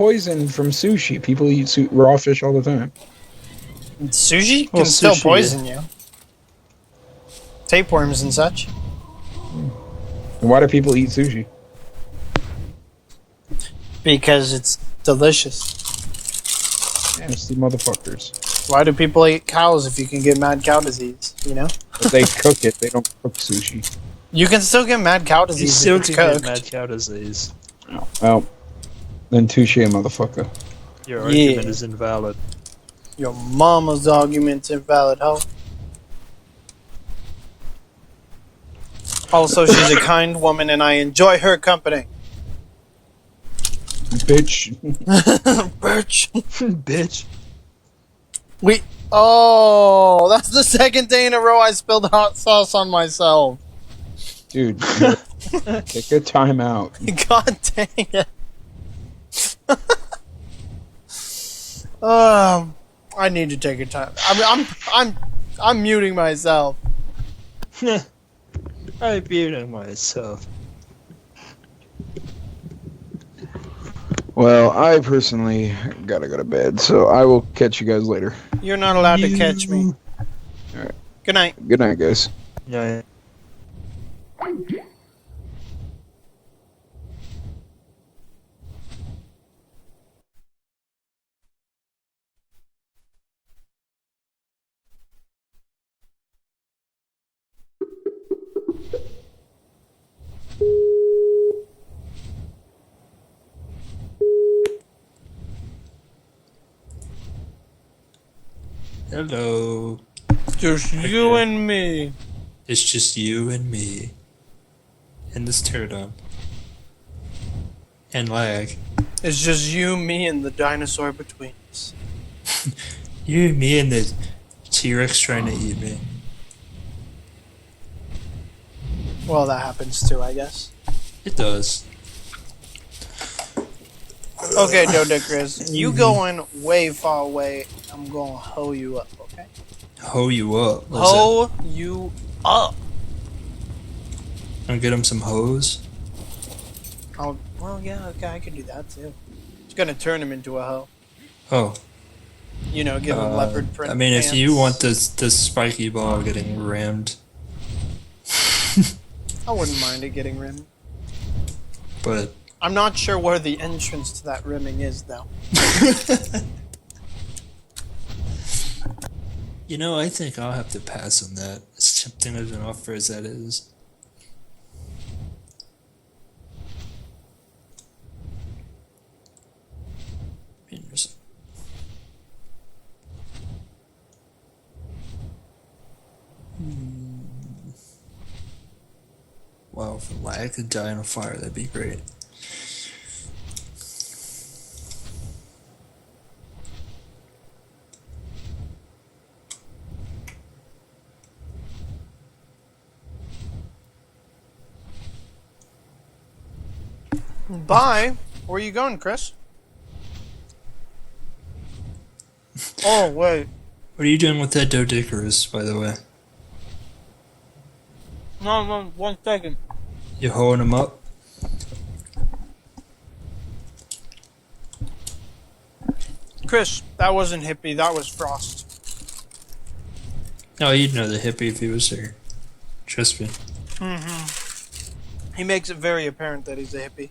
poison from sushi. People eat raw fish all the time. Sushi Well, can still sushi, poison you. Tapeworms and such. And why do people eat sushi? Because it's delicious. Nasty motherfuckers. Why do people eat cows if you can get mad cow disease? You know? But they cook it. They don't cook sushi. You can still get mad cow You disease still if it's can get cooked. mad cow disease. Well, then touche, motherfucker. Your argument is invalid. Your mama's argument's invalid, ho. Also, she's a kind woman and I enjoy her company. Bitch. Birch. Bitch. Oh, that's the second day in a row I spilled hot sauce on myself. Dude, take a time out. God dang it. I need to take a time. I'm muting myself. I'm muting myself. Well, I personally gotta go to bed, so I will catch you guys later. You're not allowed to catch me. Alright. Good night. Good night, guys. Yeah. Hello. Just you and me. It's just you and me. And this turtle. And lag. It's just you, me, and the dinosaur between us. You, me, and the T-Rex trying to eat me. Well, that happens too, I guess. It does. Okay, Dodicris, you going way far away. I'm gonna hoe you up, okay? Hoe you up. What's Hoe you up. that? I'll get him some hose. Oh, well, yeah, okay, I can do that too. It's gonna turn him into a hoe. Oh. You know, give him leopard print. I mean, pants. if you want this spiky ball getting rammed. I wouldn't mind it getting rimmed. But I'm not sure where the entrance to that rimming is, though. you know, I think I'll have to pass on that. As tempting of an offer as that is. Interesting. Wow, if a lag could die in a fire, that'd be great. Bye. Where are you going, Chris? Oh, wait. What are you doing with that Dodicarus, by the way? No, 1 second. You hoeing him up? Chris, that wasn't Hippie, that was Frost. Oh, you'd know the hippie if he was here. Trust me. He makes it very apparent that he's a hippie.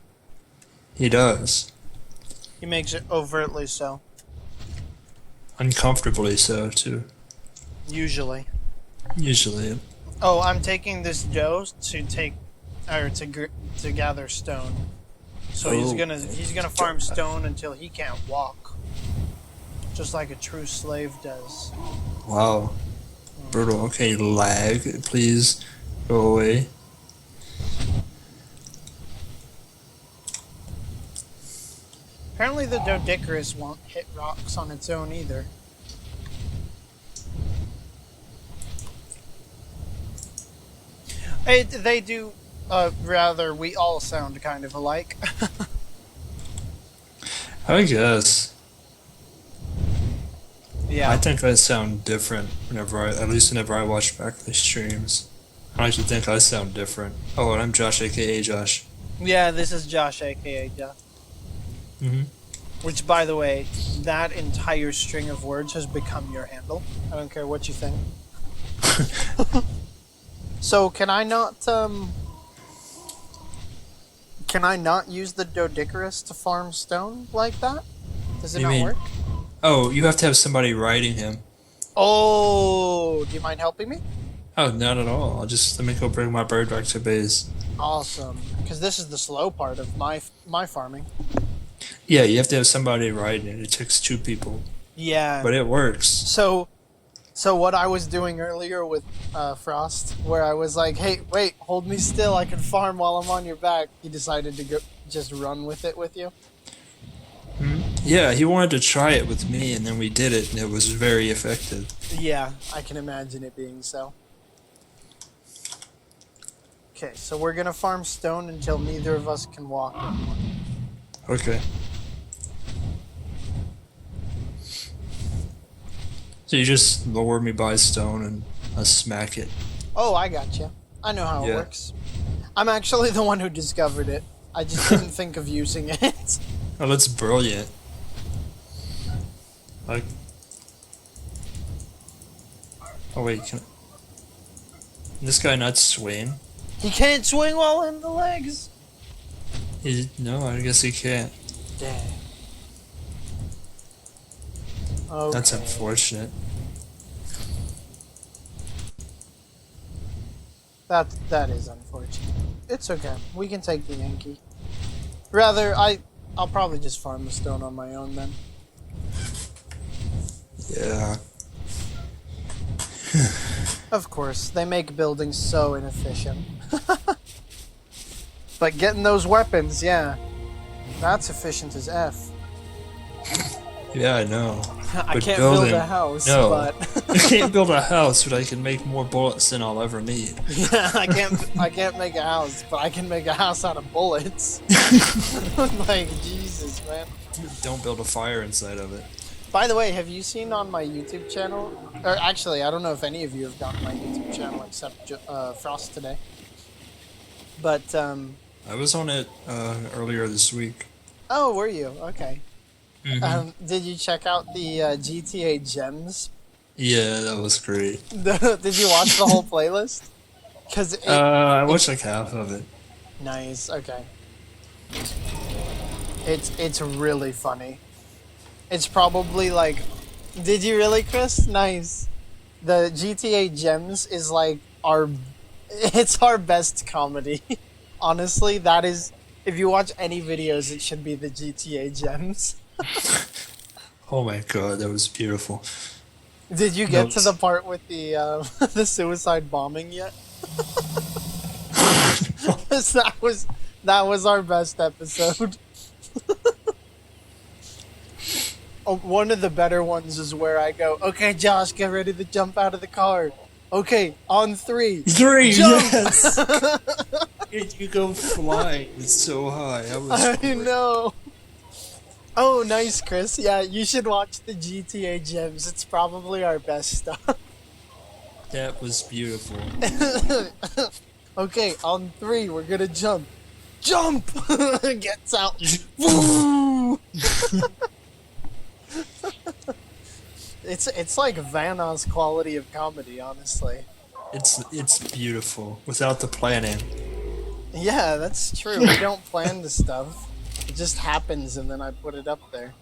He does. He makes it overtly so. Uncomfortably so, too. Usually. Usually. Oh, I'm taking this dough to to gather stone. So he's Oh. gonna farm stone until he can't walk. Just like a true slave does. Wow. Brutal. Okay, lag. Please go away. Apparently the Dodicarus won't hit rocks on its own either. They do, rather, we all sound kind of alike. I guess. Yeah. I think I sound different at least whenever I watch back the streams. I like to think I sound different. Oh, and I'm Josh, aka Josh. Yeah, this is Josh, aka Josh. Mm-hmm. Which, by the way, that entire string of words has become your handle. I don't care what you think. So can I not use the Doedicurus to farm stone like that? Does it You not mean- work? Oh, you have to have somebody riding him. Oh, do you mind helping me? Oh, not at all. Let me go bring my bird back to base. Awesome, because this is the slow part of my farming. Yeah, you have to have somebody riding it. It takes 2 people, Yeah. but it works. So what I was doing earlier with Frost, where I was like, "Hey, wait, hold me still. I can farm while I'm on your back." He decided to just run with it with you. Yeah, he wanted to try it with me, and then we did it, and it was very effective. Yeah, I can imagine it being so. Okay, so we're gonna farm stone until neither of us can walk anymore. Okay. So you just lower me by stone, and I smack it. Oh, I gotcha. I know how it Yeah. works. I'm actually the one who discovered it. I just didn't think of using it. Oh, that's brilliant. Like... Oh wait, can this guy not swing? He can't swing while in the legs. No, I guess he can't. Dang. Okay. That's unfortunate. That is unfortunate. It's okay. We can take the Yankee. Rather, I'll probably just farm the stone on my own then. Yeah. Of course, they make buildings so inefficient. But getting those weapons, yeah, that's efficient as F. Yeah, I know. I But can't build building- a house, no. but I can't build a house, but I can make more bullets than I'll ever need. yeah, I can't make a house, but I can make a house out of bullets. Like Jesus, man. Don't build a fire inside of it. By the way, have you seen on my YouTube channel? Or actually, I don't know if any of you have gone to my YouTube channel except Frost today. But I was on it earlier this week. oh, were you? Okay. Mhm. Did you check out the GTA Gems? Yeah, that was great. Did you watch the whole playlist? Cause I watched like half of it. nice. Okay. It's really funny. It's probably like, did you really, Chris? Nice. The GTA Gems is like it's our best comedy. Honestly, that is, if you watch any videos, it should be the GTA Gems. Oh my god, that was beautiful. Did you get No, to the part with the the suicide bombing yet? 'Cause that was our best episode. Oh, one of the better ones is where I go, "Okay, Josh, get ready to jump out of the car. Okay, on 3. 3, Jump! yes! You go flying. It's so high. That was I great. know. Oh, nice, Chris. Yeah, you should watch the GTA Gems. It's probably our best stuff. That was beautiful. Okay, on 3, we're gonna jump. Jump! Gets out. Woo! It's like Vanna's quality of comedy, honestly. It's beautiful without the planning. Yeah, that's true. We don't plan the stuff. It just happens, and then I put it up there.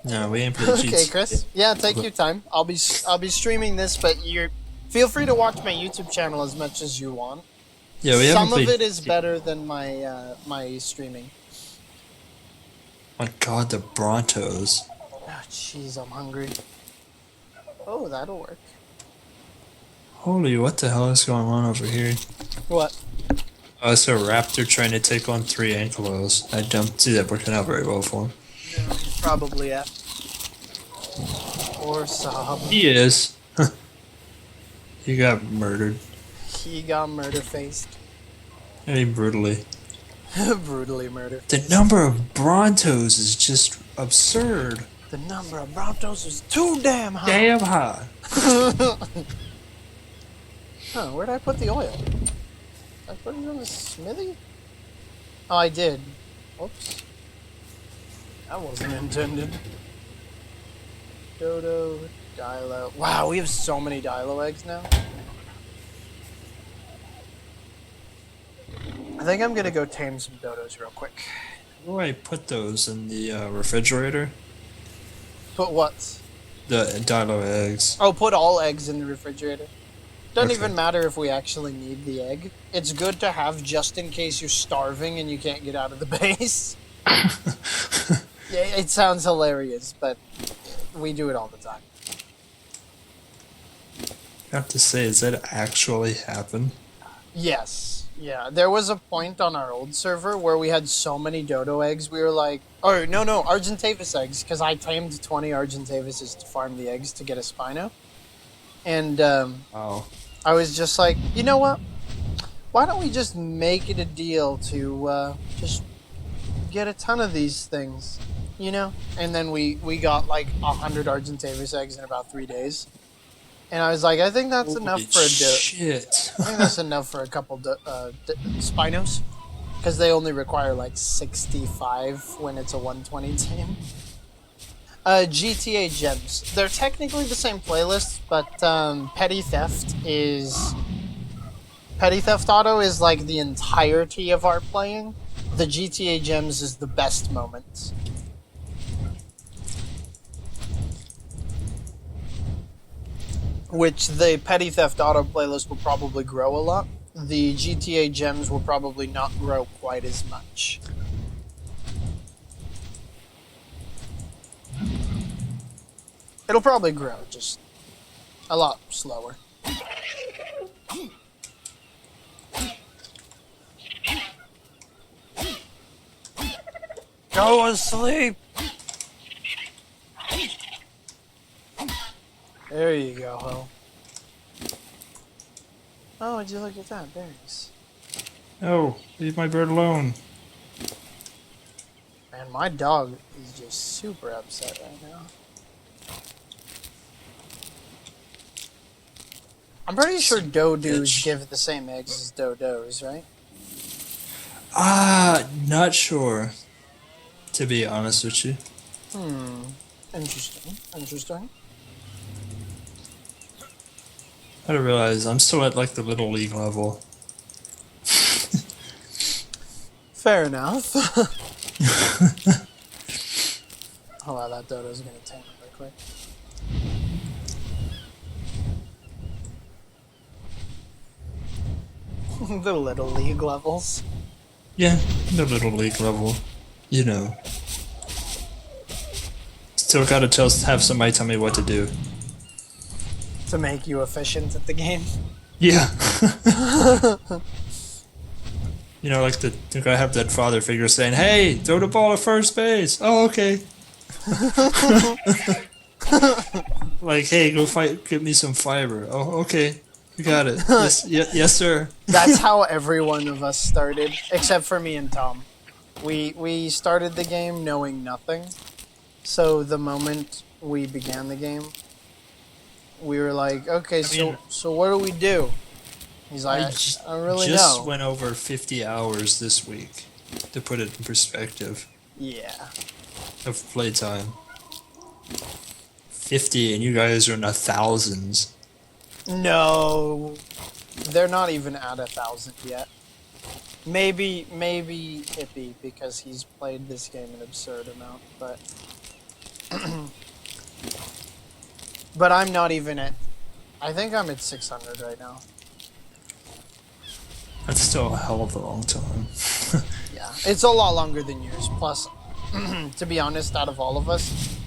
No, we ain't pretty Okay, Chris. Yeah, take your time. I'll be streaming this, but feel free to watch my YouTube channel as much as you want. Yeah, we Some haven't of played... it is better than my my streaming. My god, the Brontos. Oh, jeez, I'm hungry. Oh, that'll work. Holy, what the hell is going on over here? What? Oh, it's a raptor trying to take on 3 ankylos. I don't see that working out very well for him. No, he's probably at. Or Saab. He is. He got murdered. He got murder-faced. Very brutally. Brutally murdered. The number of Brontos is just absurd. The number of Brontos is too damn high. Damn high. Huh, where'd I put the oil? I put it on the smithy? Oh, I did. Whoops. That wasn't intended. Dodo, Dilo. Wow, we have so many Dilo eggs now. I think I'm gonna go tame some dodos real quick. How do I put those in the refrigerator? Put what? The dilo eggs. Oh, put all eggs in the refrigerator. Doesn't Okay. even matter if we actually need the egg. It's good to have just in case you're starving and you can't get out of the base. Yeah, it sounds hilarious, but we do it all the time. I have to say, does that actually happen? Yes. Yeah, there was a point on our old server where we had so many dodo eggs, we were like... Oh, no, Argentavis eggs, because I tamed 20 Argentavises to farm the eggs to get a Spino. And, Oh. I was just like, you know what? Why don't we just make it a deal to, just get a ton of these things, you know? And then we got, like, 100 Argentavis eggs in about 3 days. And I was like, I think that's enough for a shit. I think that's enough for a couple Spinos. Because they only require like 65 when it's a 120 team. GTA Gems. They're technically the same playlist, but Petty Theft Auto is like the entirety of our playing. The GTA Gems is the best moments. Which the Petty Theft Auto playlist will probably grow a lot. The GTA Gems will probably not grow quite as much. It'll probably grow, just a lot slower. Go asleep! There you go, Ho. Oh, would you look at that? Berries. Oh, leave my bird alone. Man, my dog is just super upset right now. I'm pretty sure Dodus give the same eggs as Dodos, right? Not sure. To be honest with you. Interesting. I didn't realize I'm still at like the little league level. Fair enough. Oh wow, that Dodo's gonna tank real quick. The little league levels. Yeah, the little league level. You know. Still gotta have somebody tell me what to do. To make you efficient at the game. Yeah. You know, like I have that father figure saying, "Hey, throw the ball at first base." Oh, okay. Like, hey, go get me some fiber. Oh, okay. You got it. Yes, sir. That's how every one of us started, except for me and Tom. We started the game knowing nothing. So the moment we began the game, we were like, okay, so what do we do? He's like, I don't really know. Just went over 50 hours this week, to put it in perspective. Yeah. Of playtime. 50, and you guys are in the thousands. No, they're not even at 1,000 yet. Maybe Hippie, because he's played this game an absurd amount, but but I'm not even at. I think I'm at 600 right now. That's still a hell of a long time. Yeah, it's a lot longer than yours. Plus, to be honest, out of all of us,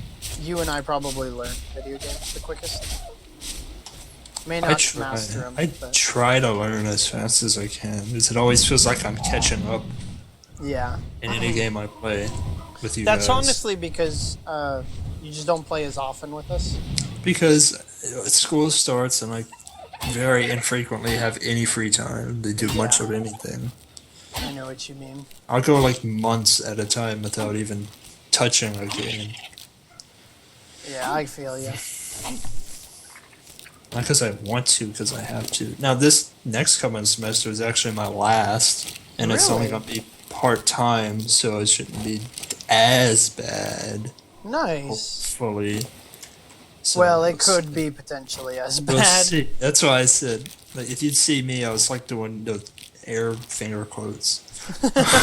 you and I probably learn video games the quickest. May not master them. I try to learn as fast as I can, because it always feels like I'm catching up. Yeah. In any game I play with you That's guys. honestly because you just don't play as often with us. Because school starts and I very infrequently have any free time to do much of anything. I know what you mean. I'll go like months at a time without even touching a game. Yeah, I feel you. Not because I want to, because I have to. Now, this next coming semester is actually my last, and it's only Really? going to be part-time, so it shouldn't be as bad, Nice. hopefully. So, Well, it we'll see. could be potentially as We'll bad. see. That's why I said, like, if you'd see me, I was like doing the air finger quotes.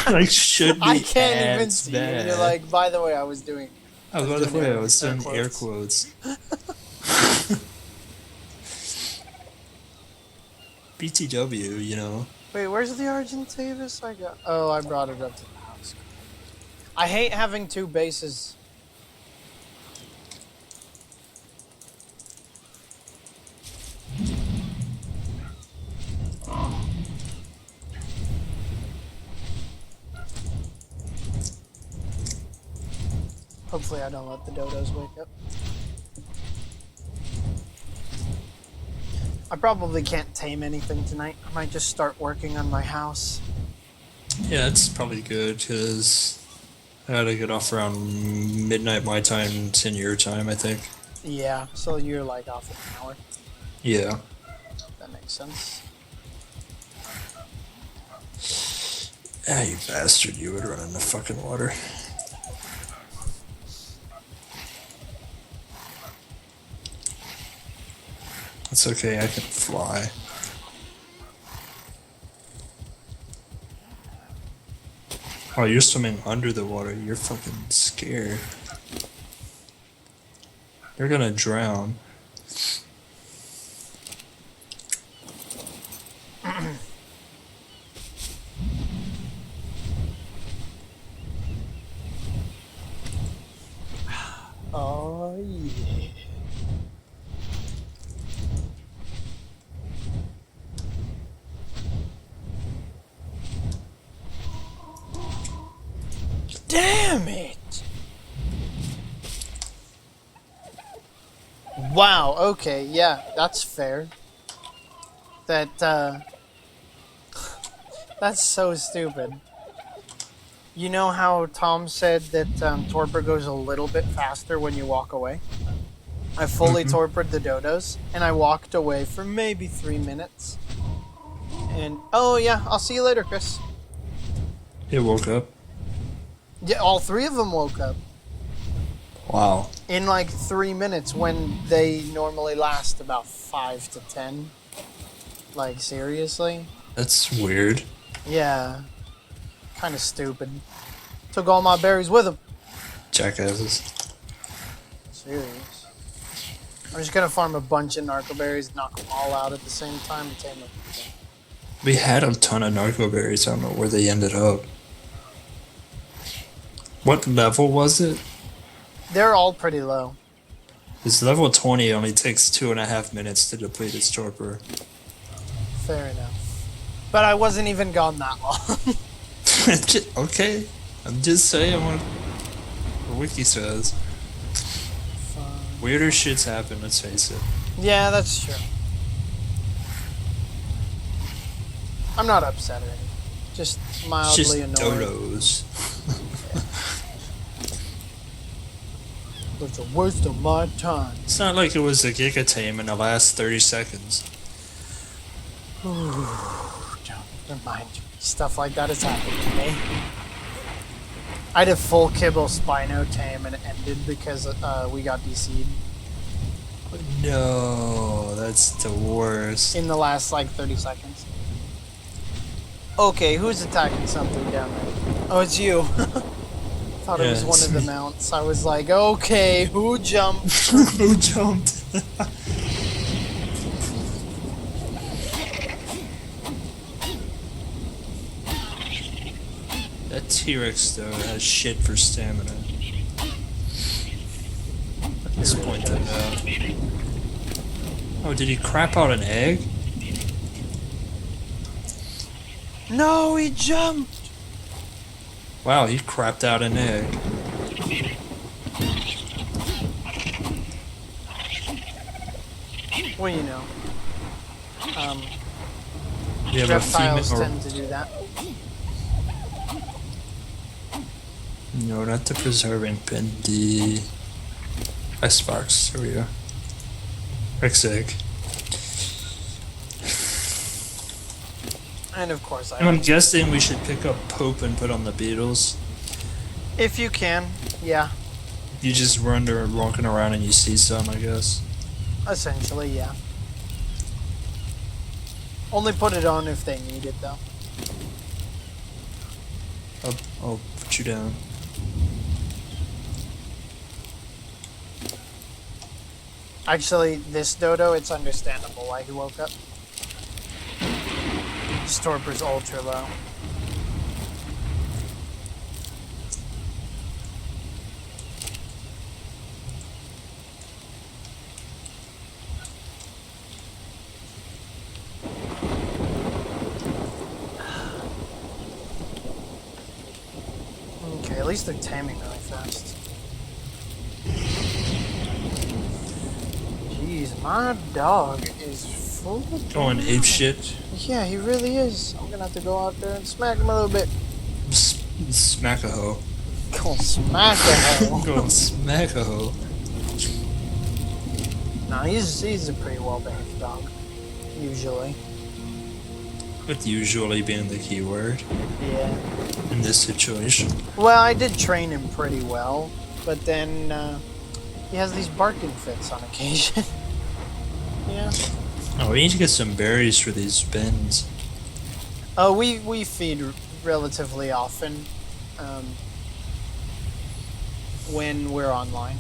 Like, should I be can't even as see you. bad. You're like, by the way, I was doing. Oh, by the way, I was air doing air quotes. quotes. BTW, you know. Wait, where's the Argentavis I got? Oh, I brought it up to the house. I hate having two bases. Hopefully I don't let the dodos wake up. I probably can't tame anything tonight. I might just start working on my house. Yeah, it's probably good because I gotta get off around midnight my time, 10 your time, I think. Yeah, so you're like off an hour. Yeah. That makes sense. Ah, you bastard, you would run in the fucking water. It's okay, I can fly. Oh, you're swimming under the water. You're fucking scared. You're gonna drown. Oh yeah. Damn it! Wow, okay, yeah, that's fair. That's so stupid. You know how Tom said that torpor goes a little bit faster when you walk away? I fully torpored the dodos, and I walked away for maybe 3 minutes. And, oh yeah, I'll see you later, Chris. It woke up. Yeah, all three of them woke up. Wow. In like 3 minutes when they normally last about 5 to 10. Like, seriously? That's weird. Yeah. Kind of stupid. Took all my berries with him. Jackasses. Serious. I'm just gonna farm a bunch of narco berries, knock them all out at the same time, and tame them. We had a ton of narco berries. I don't know where they ended up. What level was it? They're all pretty low. This level 20 only takes 2.5 minutes to deplete its torpor. Fair enough. But I wasn't even gone that long. Okay. I'm just saying what the wiki says. Weirder shits happen, let's face it. Yeah, that's true. I'm not upset or anything. Just It's mildly just annoyed. dodos. It's a waste of my time. It's not like it was a Giga Tame in the last 30 seconds. Don't remind me. Stuff like that has happened to me. I had a full kibble Spino tame and it ended because we got DC'd No, that's the worst. in the last like 30 seconds. Okay, who's attacking something down there? Oh, it's you. Thought it was one it's of the me. mounts. I was like, okay, who jumped? Who jumped? That T-Rex though has shit for stamina. Let's point that out. Oh, did he crap out an egg? No, he jumped. Wow, he crapped out an egg. Well, you know. We have Reptiles a female. tend to do that. No, not the preserving pin. The Xbox. There we go. X egg. And of course I I'm don't. guessing we should pick up Pope and put on the Beatles. If you can, yeah. You just run there walking around and you see some, I guess. Essentially, yeah. Only put it on if they need it, though. I'll put you down. Actually, this dodo, it's understandable why he woke up. His torpor's ultra low. Okay, at least they're taming really fast. Jeez, my dog is full of Going ape shit. Yeah, he really is. I'm gonna have to go out there and smack him a little bit. Smack a hoe. Go smack him. Going smack a hoe. Nah, he's a pretty well behaved dog. Usually. With usually being the key word Yeah. in this situation. Well, I did train him pretty well, but then he has these barking fits on occasion. Yeah. Oh, we need to get some berries for these bins. We feed relatively often when we're online.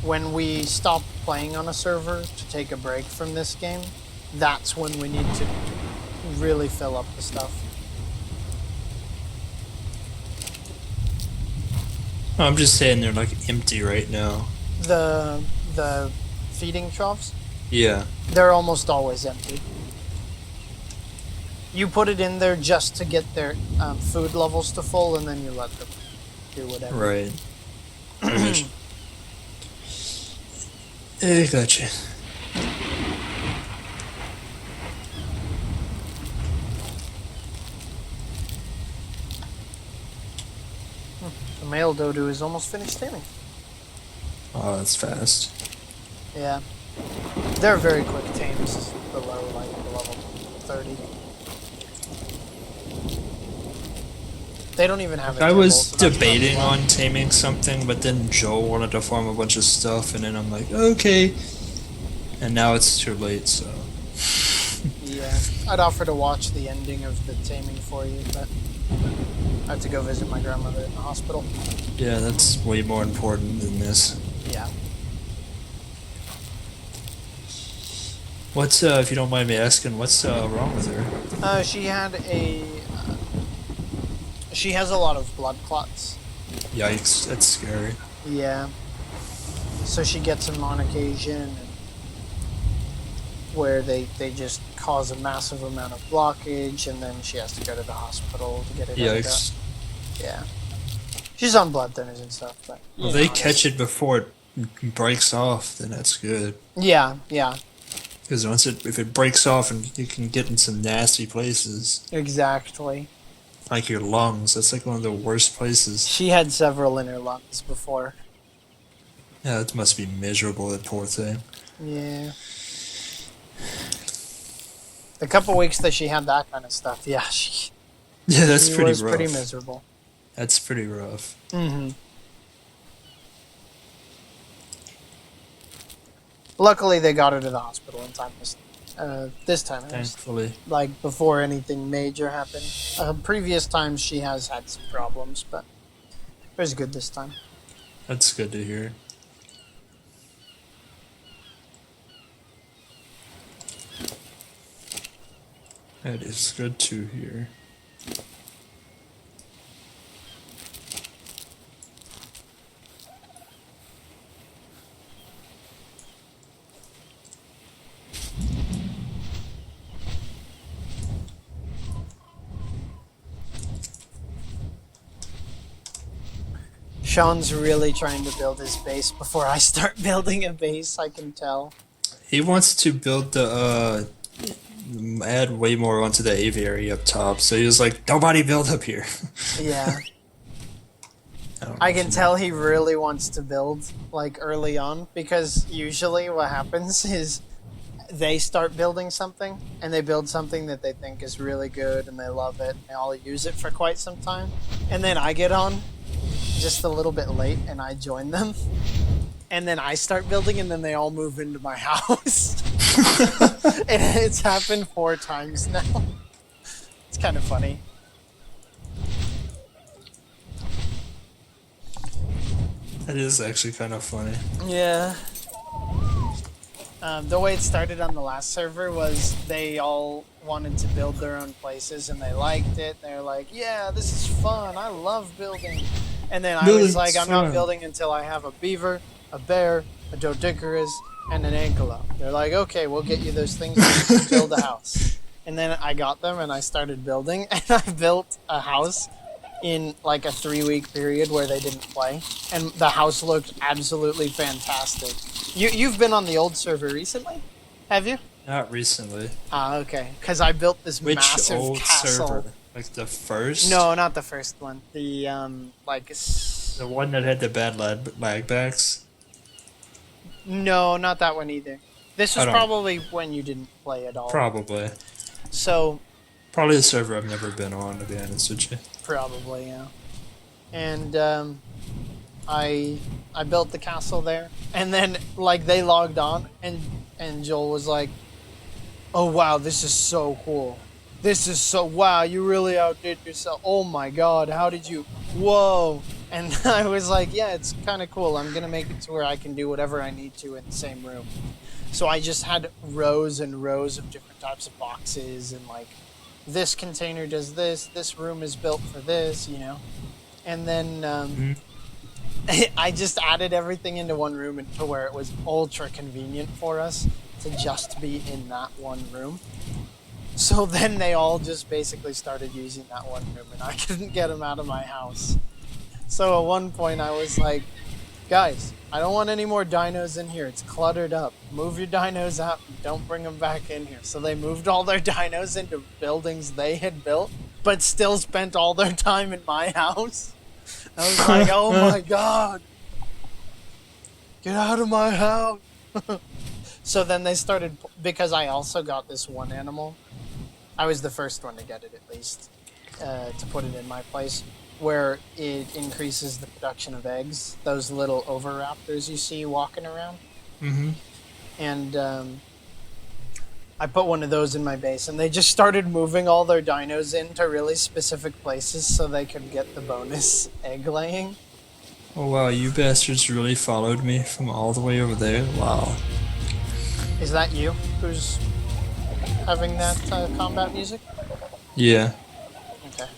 When we stop playing on a server to take a break from this game, that's when we need to really fill up the stuff. Oh, I'm just saying they're like empty right now. The feeding troughs, Yeah. they're almost always empty. You put it in there just to get their food levels to full, and then you let them do whatever. Right. I gotcha. The male dodo is almost finished taming. Oh, that's fast. Yeah. They're very quick tames below like level 30. They don't even have a I tibble, was so that's debating not on taming something, but then Joel wanted to farm a bunch of stuff, and then I'm like, okay. And now it's too late, so. Yeah. I'd offer to watch the ending of the taming for you, but I have to go visit my grandmother in the hospital. Yeah, that's way more important than this. Yeah. What's, if you don't mind me asking, what's wrong with her? She had a... she has a lot of blood clots. Yikes, that's scary. Yeah. So she gets them on occasion, where they just cause a massive amount of blockage, and then she has to go to the hospital to get it ended up. Yikes. Yeah. She's on blood thinners and stuff, but... Well, they catch it before it breaks off, then that's good. Yeah, yeah. Because if it breaks off, and you can get in some nasty places, Exactly. like your lungs. That's like one of the worst places. She had several in her lungs before. Yeah, that must be miserable. That poor thing. Yeah. The couple weeks that she had that kind of stuff, yeah, she Yeah, that's she pretty was rough. pretty miserable. That's pretty rough. Mm-hmm. Luckily, they got her to the hospital in time this time. It was, Thankfully. like, before anything major happened. Previous times, she has had some problems, but it was good this time. That's good to hear. That is good to hear. Sean's really trying to build his base before I start building a base, I can tell. He wants to build the, add way more onto the aviary up top, so he was like, nobody build up here. Yeah. I I can tell he really wants to build, like, early on, because usually what happens is they start building something, and they build something that they think is really good, and they love it, and they all use it for quite some time. And then I get on just a little bit late, and I join them. And then I start building, and then they all move into my house. And it's happened 4 times now. It's kind of funny. That is actually kind of funny. Yeah. The way it started on the last server was they all wanted to build their own places, and they liked it. They're like, yeah, this is fun. I love building. And then I was like, I'm not building until I have a beaver, a bear, a doedicurus, and an antelope. They're like, okay, we'll get you those things so you can build a house. And then I got them, and I started building, and I built a house in like a 3-week period where they didn't play, and the house looked absolutely fantastic. You've been on the old server recently, have you? Not recently. Ah, okay. Because I built this Which massive old castle. server? Like the first? No, not the first one. The The one that had the bad lag backs? No, not that one either. This was I don't- probably when you didn't play at all. Probably. So Probably a server I've never been on, to be honest with you. probably, yeah. And I built the castle there, and then like they logged on, and Joel was like, "Oh wow, this is so cool. This is so wow, you really outdid yourself. Oh my god, how did you? Whoa!" And I was like, "Yeah, it's kind of cool. I'm gonna make it to where I can do whatever I need to in the same room." So I just had rows and rows of different types of boxes, and like, this container does this. This room is built for this, you know. And then I just added everything into one room to where it was ultra convenient for us to just be in that one room. So then they all just basically started using that one room, and I couldn't get them out of my house. So at one point I was like, guys, I don't want any more dinos in here. It's cluttered up. Move your dinos out and don't bring them back in here. So they moved all their dinos into buildings they had built, but still spent all their time in my house. I was like, oh my god. Get out of my house. So then they started, because I also got this one animal. I was the first one to get it, at least, to put it in my place, where it increases the production of eggs. Those little oviraptors you see walking around. Mm-hmm. And I put one of those in my base, and they just started moving all their dinos into really specific places so they could get the bonus egg laying. Oh wow, you bastards really followed me from all the way over there? Wow. Is that you who's having that combat music? Yeah. Okay.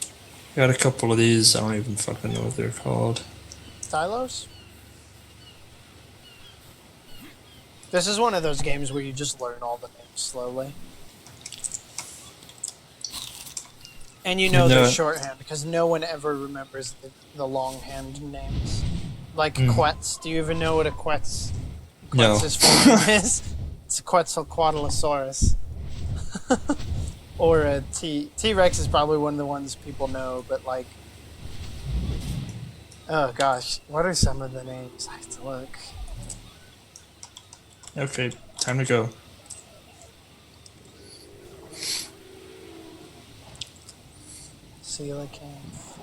Got a couple of these, I don't even fucking know what they're called. Stylos? This is one of those games where you just learn all the names slowly. And you know they're shorthand, because no one ever remembers the longhand names. Like Quetz. Do you even know what a Quetz's full name is? It's a Quetzalcoatlosaurus. Or a T-Rex is probably one of the ones people know, but like... Oh gosh, what are some of the names? I have to look. Okay, time to go. Coelacanth.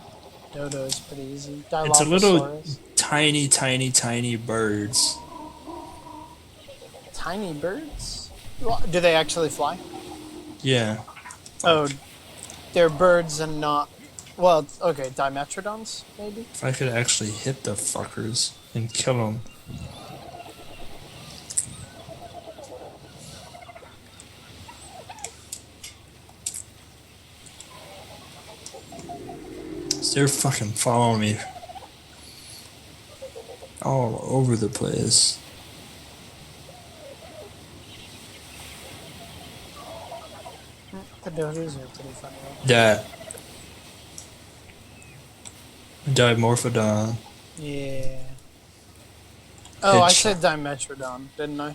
Dodo is pretty easy. It's a little Dilophosaurus. tiny birds. Tiny birds? Do they actually fly? Yeah. Oh, they're birds and not... Well, okay, Dimetrodons, maybe? If I could actually hit the fuckers and kill them. They're fucking following me all over the place. The dodos are pretty funny. That Dimorphodon. Yeah. Oh, I Headshot. said Dimetrodon, didn't I?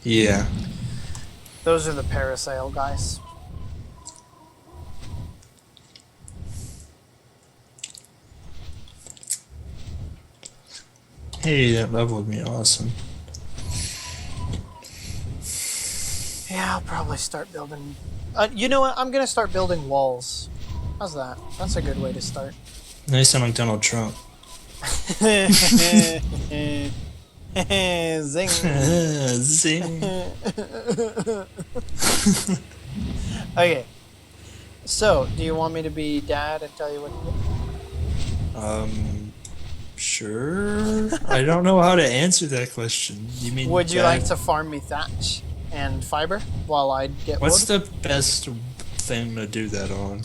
Yeah. Those are the parasail guys. Hey, that level would be awesome. I'll probably start building. You know what? I'm gonna start building walls. How's that? That's a good way to start. Now you sound like Donald Trump. Zing. Zing. Okay. So, do you want me to be dad and tell you what to do? Sure. I don't know how to answer that question. You mean Would you Dad? like to farm me thatch and fiber while I get What's wood? the best thing to do that on?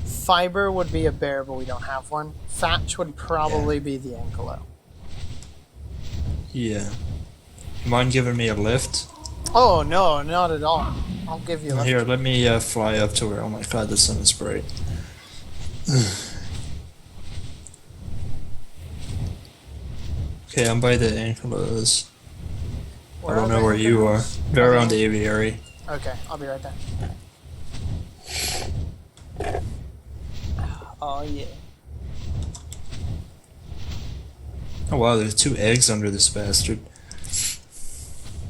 Fiber would be a bear, but we don't have one. Thatch would probably be the ankle. Yeah. You mind giving me a lift? Oh no, not at all. I'll give you. Here, let me fly up to where. Oh my god, the sun is bright. Okay, I'm by the Ankylos. I don't know where you are. They're around the aviary. Okay, I'll be right there. Oh yeah. Oh wow, there's 2 eggs under this bastard.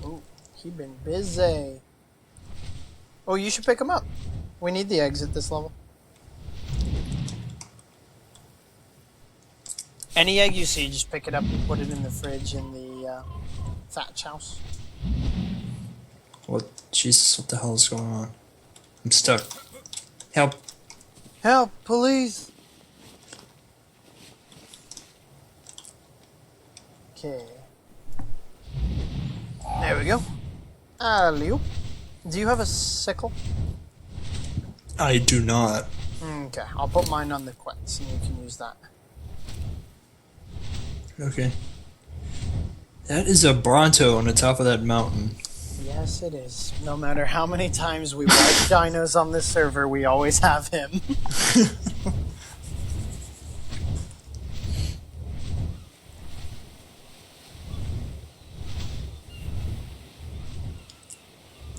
Ooh, he been busy. Oh, you should pick them up. We need the eggs at this level. Any egg you see, just pick it up and put it in the fridge in the thatch house. What? Jesus, what the hell is going on? I'm stuck. Help! Help, police! Okay. There we go. Alley-oop. Do you have a sickle? I do not. Okay, I'll put mine on the quets and you can use that. Okay. That is a Bronto on the top of that mountain. Yes, it is. No matter how many times we wipe dinos on this server, we always have him.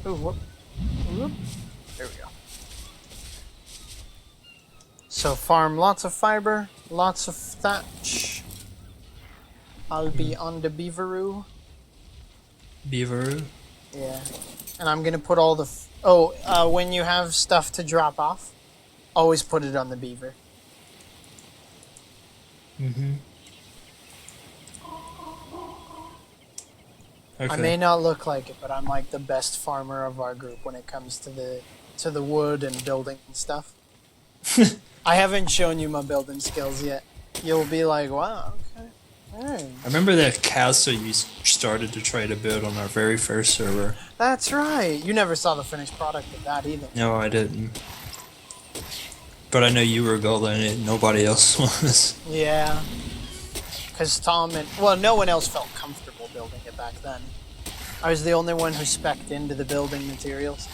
Ooh, whoop. Whoop. There we go. So farm lots of fiber, lots of thatch. I'll be on the beaveroo. Beaver. Yeah. And I'm gonna put all the... when you have stuff to drop off, always put it on the beaver. Mm-hmm. Okay. I may not look like it, but I'm like the best farmer of our group when it comes to the wood and building and stuff. I haven't shown you my building skills yet. You'll be like, wow, okay. Alright. I remember that castle you started to try to build on our very first server. That's right. You never saw the finished product of that either. No, I didn't. But I know you were building it, nobody else was. Yeah. Because Tom and... Well, no one else felt comfortable building it back then. I was the only one who spec'd into the building materials.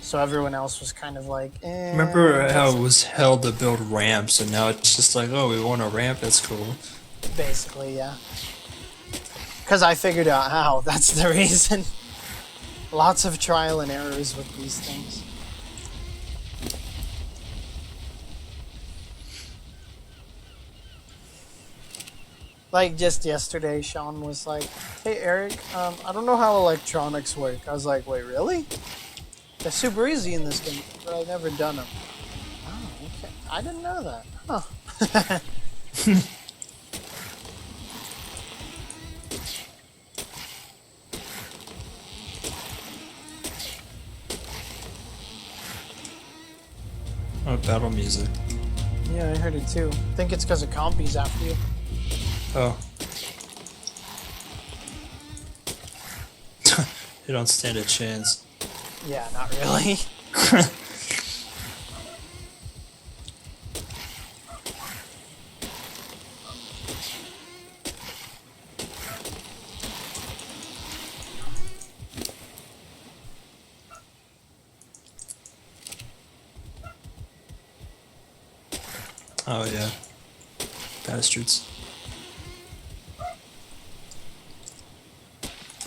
So everyone else was kind of like, eh. Remember how it was hell to build ramps, and now it's just like, oh, we want a ramp, that's cool. Basically, yeah. Because I figured out how, that's the reason. Lots of trial and errors with these things. Like just yesterday, Sean was like, hey Eric, I don't know how electronics work. I was like, wait, really? They're super easy in this game, but I've never done them. Oh, okay. I didn't know that. Huh. Oh, battle music. Yeah, I heard it too. I think it's because of compies after you. Oh. You don't stand a chance. Yeah, not really. Oh yeah. Bastards.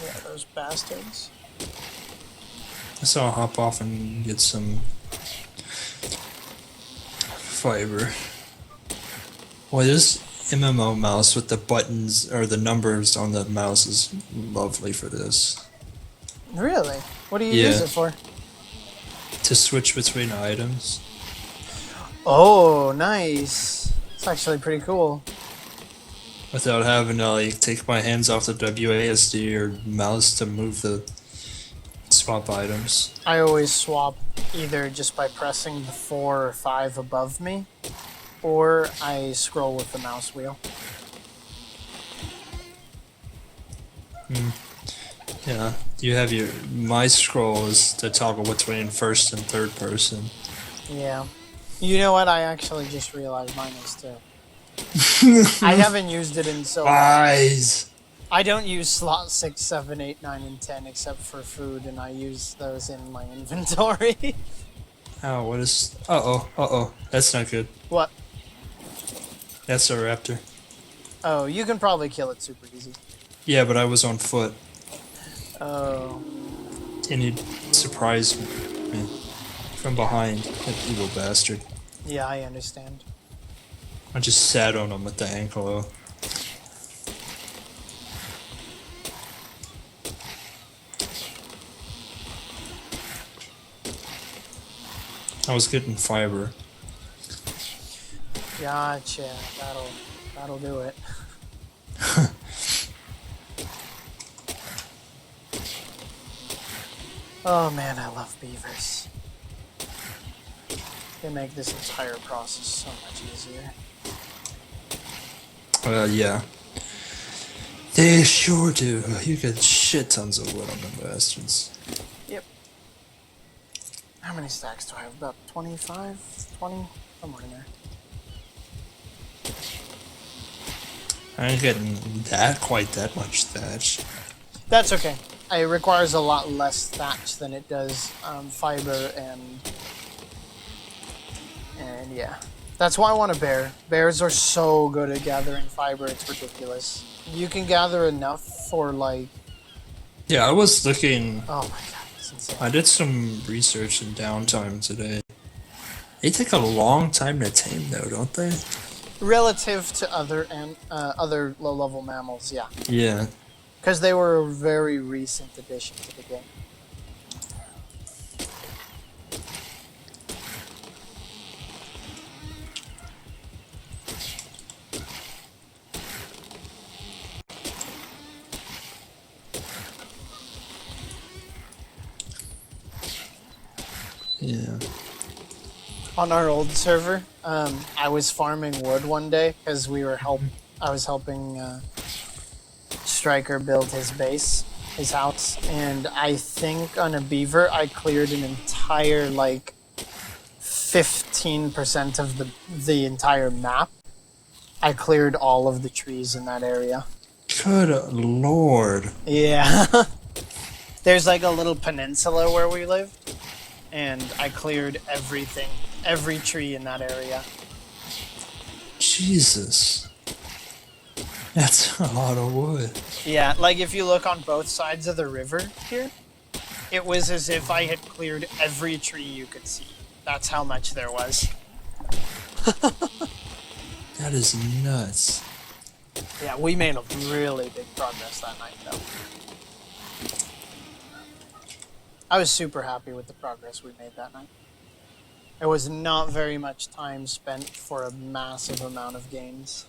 Yeah, those bastards. I saw I'll hop off and get some fiber. Boy, this MMO mouse with the buttons or the numbers on the mouse is lovely for this. Really? What do you Yeah. use it for? To switch between items. Oh, nice. It's actually pretty cool. Without having to like take my hands off the WASD or mouse to move the swap items. I always swap either just by pressing the 4 or 5 above me, or I scroll with the mouse wheel. Yeah, you have my scroll is to toggle between first and third person. Yeah. You know what? I actually just realized mine is too. I haven't used it in so long. Wise. I don't use slot 6, 7, 8, 9, and 10 except for food, and I use those in my inventory. Oh, what is? Uh oh. That's not good. What? That's a raptor. Oh, you can probably kill it super easy. Yeah, but I was on foot, Oh. and he surprised me from behind. That evil bastard. Yeah, I understand. I just sat on him with the ankle. I was getting fiber. Gotcha. That'll do it. Oh man, I love beavers. They make this entire process so much easier. Yeah. They sure do. You get shit tons of wood on them bastards. Yep. How many stacks do I have? About 25? 20? Somewhere in there. I ain't getting quite that much thatch. That's okay. It requires a lot less thatch than it does fiber and yeah. That's why I want a bear. Bears are so good at gathering fiber, it's ridiculous. You can gather enough for like... Yeah, I was looking. Oh my god, it's insane. I did some research in downtime today. They take a long time to tame, though, don't they? Relative to other low-level mammals, yeah. Yeah. Because they were a very recent addition to the game. Yeah. On our old server, I was farming wood one day because I was helping Striker build his base, his house, and I think on a beaver I cleared an entire like 15% of the entire map. I cleared all of the trees in that area. Good lord. Yeah. There's like a little peninsula where we live, and I cleared everything, every tree in that area. Jesus. That's a lot of wood. Yeah, like if you look on both sides of the river here, it was as if I had cleared every tree you could see. That's how much there was. That is nuts. Yeah, we made a really big progress that night, though. I was super happy with the progress we made that night. It was not very much time spent for a massive amount of gains.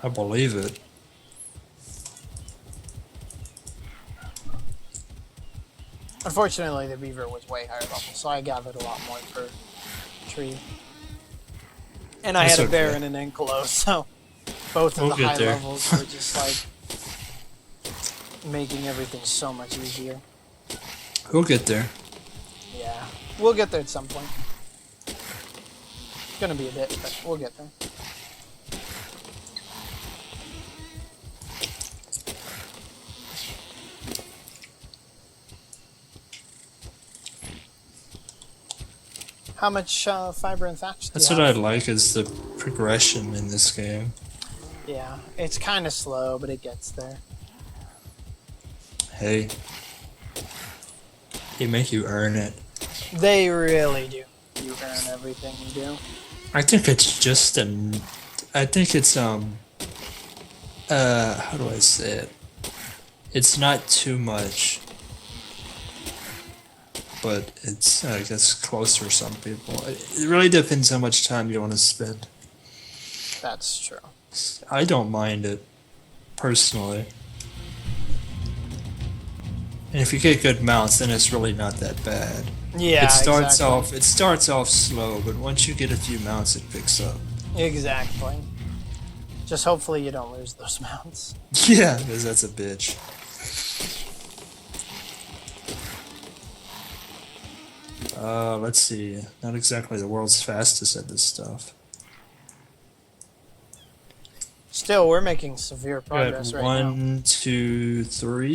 I believe it. Unfortunately, the beaver was way higher level, so I gathered a lot more per tree. And I That's had a bear okay. and an anklo, so both of We'll the get high there. levels were just like making everything so much easier. We'll get there. Yeah, we'll get there at some point. It's gonna be a bit, but we'll get there. How much fiber and thatch do That's you what I have? like is the progression in this game. Yeah, it's kind of slow, but it gets there. Hey. They make you earn it. They really do. You earn everything you do. I think it's just I think it's how do I say it? It's not too much but it's I guess close for some people. It really depends how much time you want to spend. That's true. I don't mind it personally. And if you get good mounts, then it's really not that bad. Yeah, It starts off slow, but once you get a few mounts, it picks up. Exactly. Just hopefully you don't lose those mounts. Yeah, because that's a bitch. Let's see. Not exactly the world's fastest at this stuff. Still, we're making severe progress Good. right now. 1, 2, 3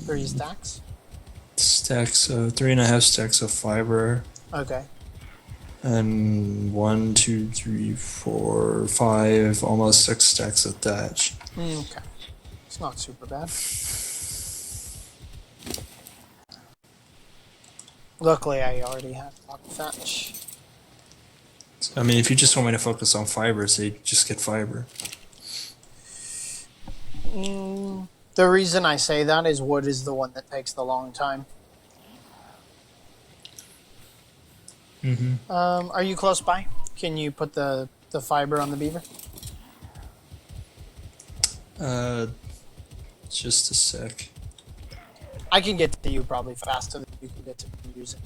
3 stacks. stacks of 3.5 stacks of fiber, Okay. and 1, 2, 3, 4, 5, almost 6 stacks of thatch. Okay. It's not super bad. Luckily, I already have block thatch. I mean, if you just want me to focus on fiber, say just get fiber. The reason I say that is wood is the one that takes the long time. Mm-hmm. Are you close by? Can you put the fiber on the beaver? Just a sec. I can get to you probably faster than you can get to me using.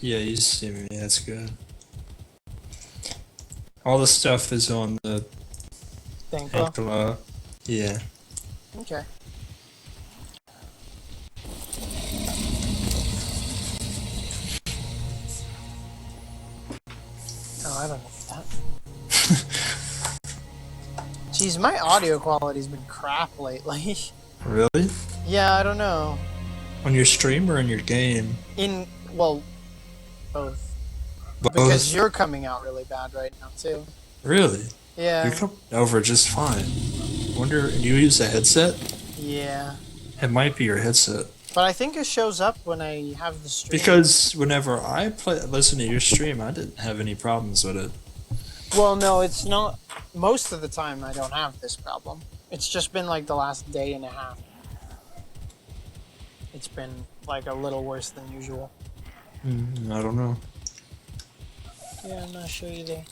Yeah, you see me. That's good. All the stuff is on the Thank you. Ankla. Yeah. Okay. Oh, I don't need that. Jeez, my audio quality's been crap lately. Really? Yeah, I don't know. On your stream or in your game? Well, both. Both? Because you're coming out really bad right now, too. Really? Yeah. You're coming over just fine. Wonder, do you use a headset? Yeah. It might be your headset. But I think it shows up when I have the stream. Because whenever I listen to your stream, I didn't have any problems with it. Well, no, it's not. Most of the time, I don't have this problem. It's just been like the last day and a half. It's been like a little worse than usual. I don't know. Yeah, I'm not sure either.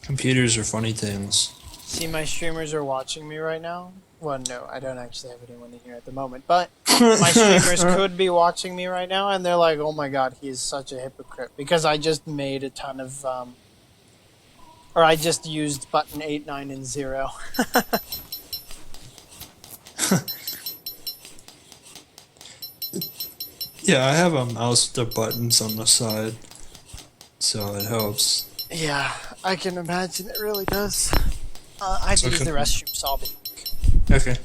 Computers are funny things. See, my streamers are watching me right now. Well, no, I don't actually have anyone in here at the moment, but my streamers could be watching me right now, and they're like, "Oh my god, he is such a hypocrite," because I just made a ton of, or I just used button 8, 9, and 0. Yeah, I have a mouse with the buttons on the side, so it helps. Yeah, I can imagine it really does. I have to use the restroom, so I'll be back. Okay.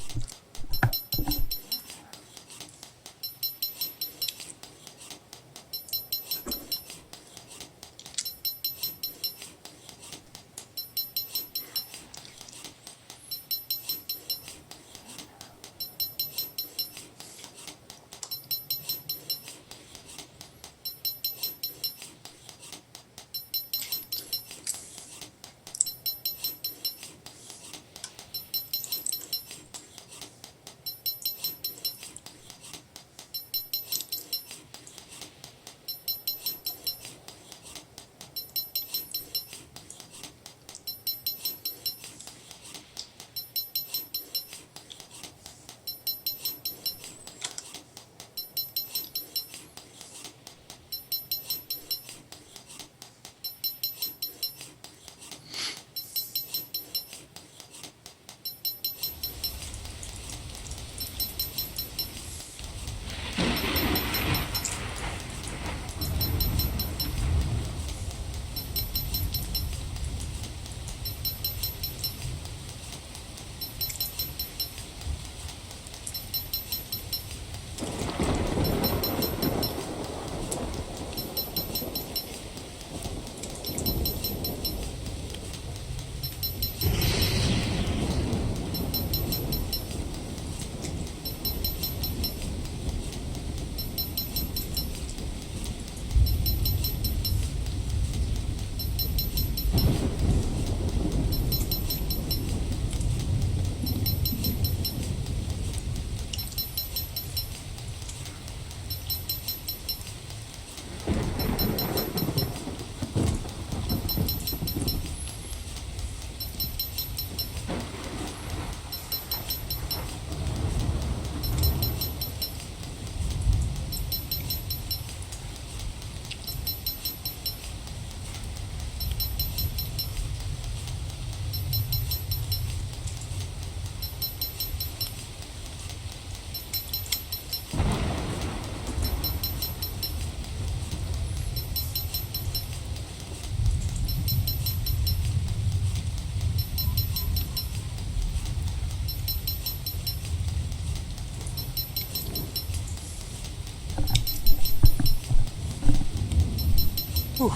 Whew.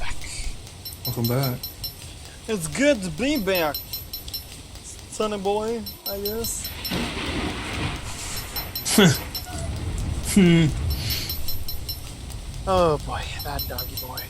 Back. Welcome back. It's good to be back, sonny boy, I guess. Oh boy, that doggy boy.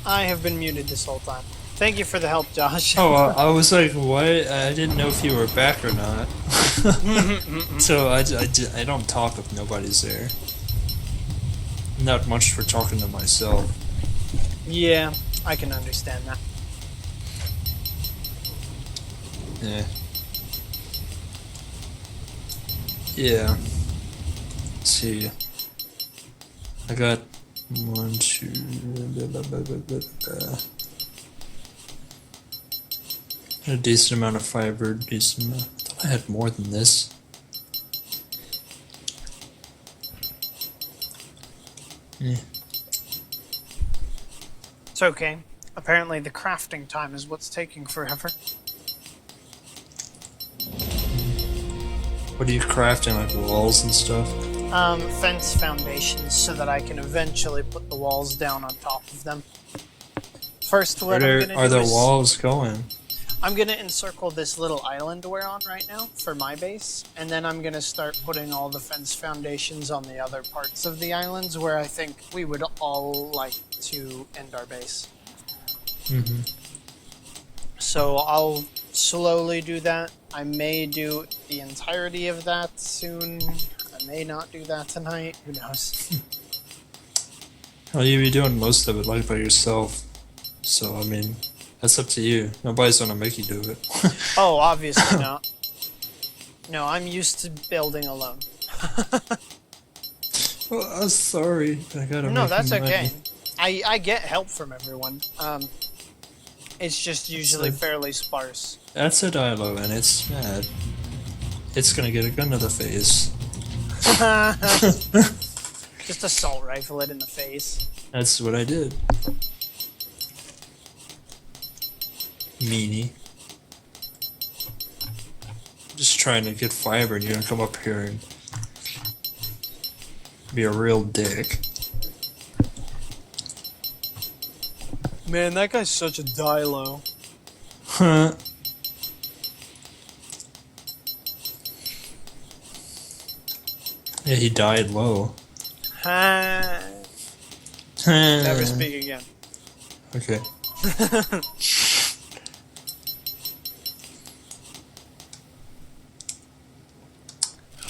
I have been muted this whole time. Thank you for the help, Josh. Oh, I was like, what? I didn't know if you were back or not. So I don't talk if nobody's there. Not much for talking to myself. Yeah, I can understand that. Yeah. Yeah. Let's see. I got 1, 2. A decent amount of fiber. Decent amount. I thought I had more than this. Yeah. It's okay. Apparently the crafting time is what's taking forever. What are you crafting, like walls and stuff? Fence foundations so that I can eventually put the walls down on top of them. First, what I'm gonna Are do the is walls going? I'm gonna encircle this little island we're on right now for my base, and then I'm gonna start putting all the fence foundations on the other parts of the islands where I think we would all like to end our base. Mm-hmm. So I'll slowly do that. I may do the entirety of that soon. I may not do that tonight. Who knows? Well, you'll be doing most of it like by yourself. So, I mean, that's up to you. Nobody's gonna make you do it. Oh, obviously not. No, I'm used to building alone. Well, I'm sorry. I gotta No, make that's money. okay. I get help from everyone. It's just usually fairly sparse. That's a Dilo, and it's mad. It's gonna get a gun to the face. Just assault rifle it in the face. That's what I did. Meanie. Just trying to get fiber and you're gonna come up here and be a real dick. Man, that guy's such a dilo. Huh. Yeah, he died low. Never speak again. Okay.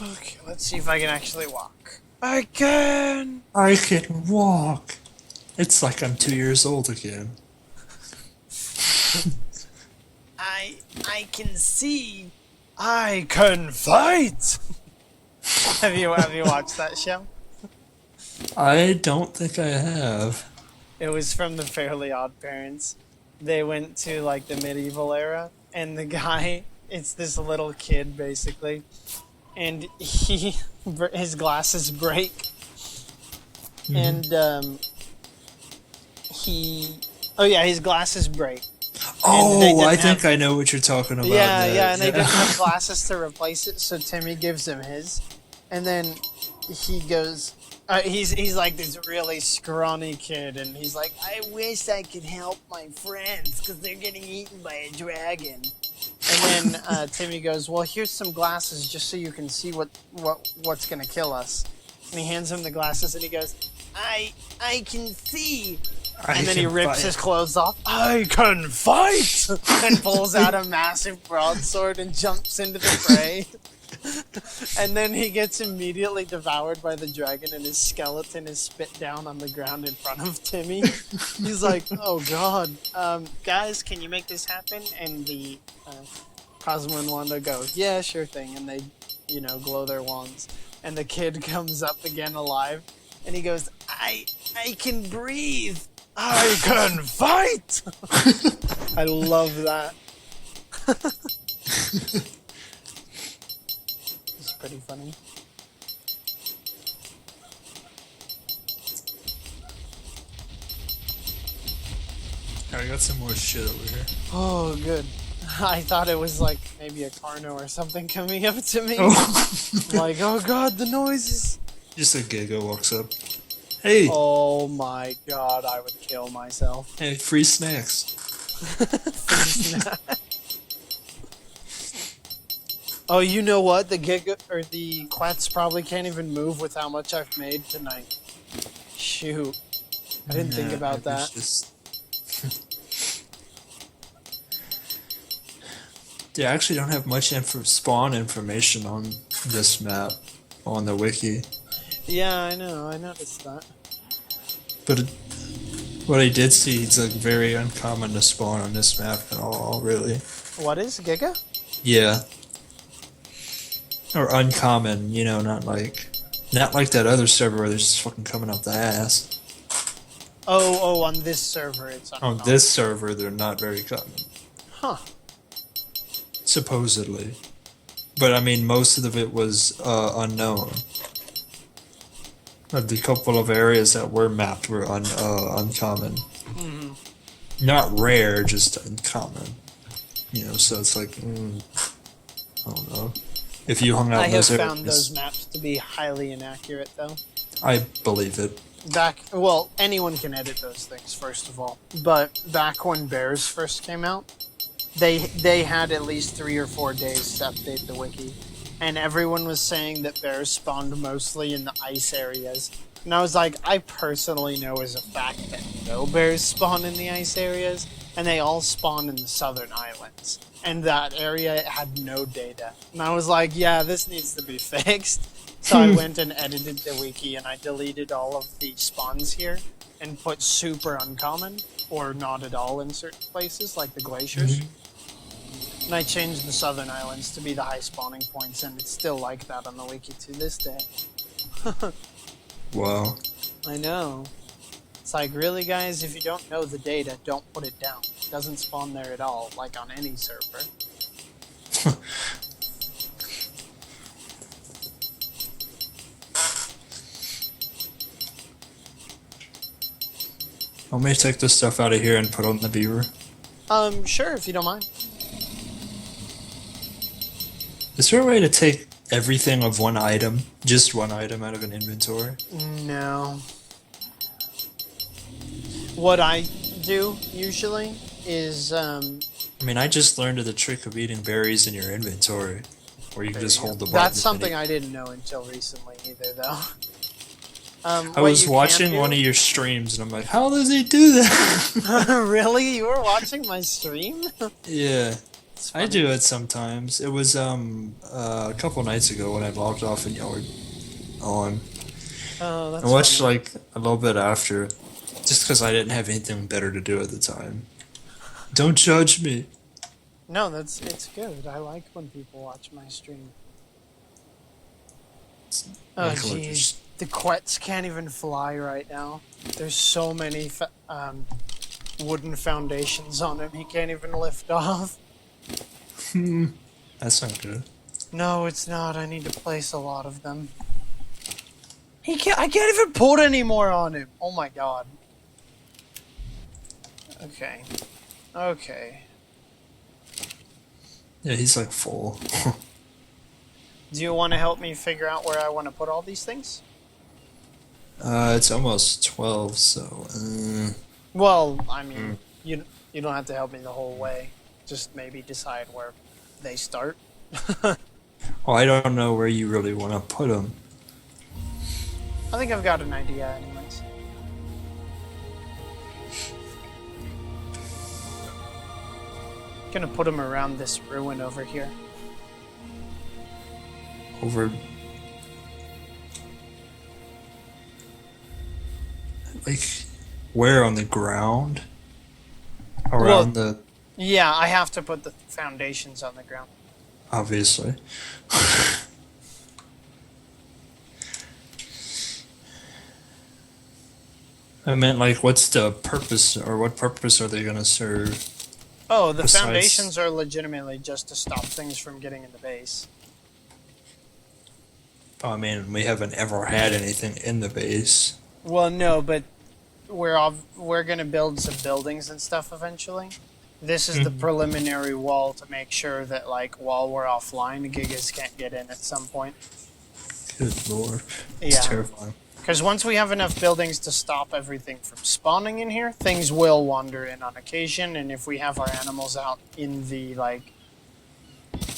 Okay, let's see if I can actually walk. I can! I can walk. It's like I'm 2 years old again. I can see. I can fight! Have you watched that show? I don't think I have. It was from the Fairly Odd Parents. They went to like the medieval era, and the guy, it's this little kid basically, and his glasses break, and his glasses break. Oh, I think I know what you're talking about. Yeah, and they didn't have glasses to replace it, so Timmy gives him his, and then he goes. He's like this really scrawny kid, and he's like, I wish I could help my friends because they're getting eaten by a dragon. And then Timmy goes, well, here's some glasses just so you can see what's gonna kill us. And he hands him the glasses, and he goes, I can see. And then he rips his clothes off. I can fight! And pulls out a massive broadsword and jumps into the fray. And then he gets immediately devoured by the dragon, and his skeleton is spit down on the ground in front of Timmy. He's like, oh god. Guys, can you make this happen? And the Cosmo and Wanda go, yeah, sure thing. And they, glow their wands. And the kid comes up again alive, and he goes, I can breathe. I can fight! I love that. It's pretty funny. I got some more shit over here. Oh, good. I thought it was like maybe a Carno or something coming up to me. Like, oh god, the noises. Just a Giga walks up. Hey! Oh my god, I would kill myself. Hey, free snacks. Oh, you know what? The Quets probably can't even move with how much I've made tonight. Shoot. I didn't think about that. They actually don't have much spawn information on this map, on the wiki. Yeah, I know. I noticed that. But what I did see, it's like very uncommon to spawn on this map at all, really. What is Giga? Yeah. Or uncommon, not like that other server where they're just fucking coming up the ass. Oh, on this server it's uncommon. On this server, they're not very common. Huh. Supposedly. But I mean, most of it was unknown. The couple of areas that were mapped were uncommon. Mm-hmm. Not rare, just uncommon. So it's like, I don't know. If you hung out in those areas... I have found those maps to be highly inaccurate, though. I believe it. Anyone can edit those things, first of all. But back when Bears first came out, they had at least 3 or 4 days to update the wiki. And everyone was saying that bears spawned mostly in the ice areas. And I was like, I personally know as a fact that no bears spawn in the ice areas, and they all spawn in the southern islands. And that area had no data. And I was like, yeah, this needs to be fixed. So I went and edited the wiki, and I deleted all of the spawns here, and put super uncommon, or not at all in certain places, like the glaciers. Mm-hmm. And I changed the southern islands to be the high spawning points, and it's still like that on the wiki to this day. Wow. I know. It's like, really, guys, if you don't know the data, don't put it down. It doesn't spawn there at all, like on any server. Want me to take this stuff out of here and put on the beaver? Sure, if you don't mind. Is there a way to take everything of one item, just one item, out of an inventory? No. What I do usually is I mean, I just learned the trick of eating berries in your inventory, where you can just hold the button. that's something I didn't know until recently either, though. I was watching one of your streams, and I'm like, how does he do that? Really? You were watching my stream? Yeah, I do it sometimes. It was a couple nights ago when I logged off and you were on. Oh, that's I watched funny. like a little bit after, just because I didn't have anything better to do at the time. Don't judge me. No, it's good. I like when people watch my stream. Oh, Like, look, jeez. The quets can't even fly right now. There's so many wooden foundations on him, he can't even lift off. That's not good. No, it's not. I need to place a lot of them. I can't even put any more on him. Oh my god. Okay. Okay. Yeah, he's like full. Do you want to help me figure out where I want to put all these things? It's almost 12, so. Well, I mean, you don't have to help me the whole way. Just maybe decide where they start. Well, I don't know where you really want to put them. I think I've got an idea, anyways. Gonna put them around this ruin over here. Over. Like, where on the ground? Around the. Yeah, I have to put the foundations on the ground. Obviously. I meant, like, what's the purpose, or what purpose are they gonna serve? Oh, the Besides- foundations are legitimately just to stop things from getting in the base. Oh, I mean, we haven't ever had anything in the base. Well, no, but we're gonna build some buildings and stuff eventually. This is the preliminary wall to make sure that, like, while we're offline, Gigas can't get in at some point. Good lord. It's Yeah. terrifying. Because once we have enough buildings to stop everything from spawning in here, things will wander in on occasion, and if we have our animals out in the, like,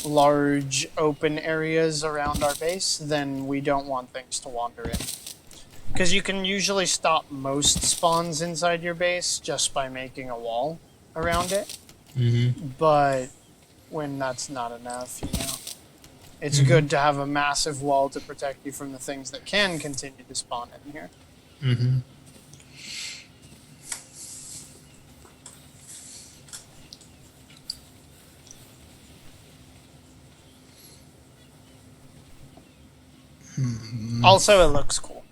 large open areas around our base, then we don't want things to wander in. Because you can usually stop most spawns inside your base just by making a wall around it, but when that's not enough, you know. It's good to have a massive wall to protect you from the things that can continue to spawn in here. Also, it looks cool.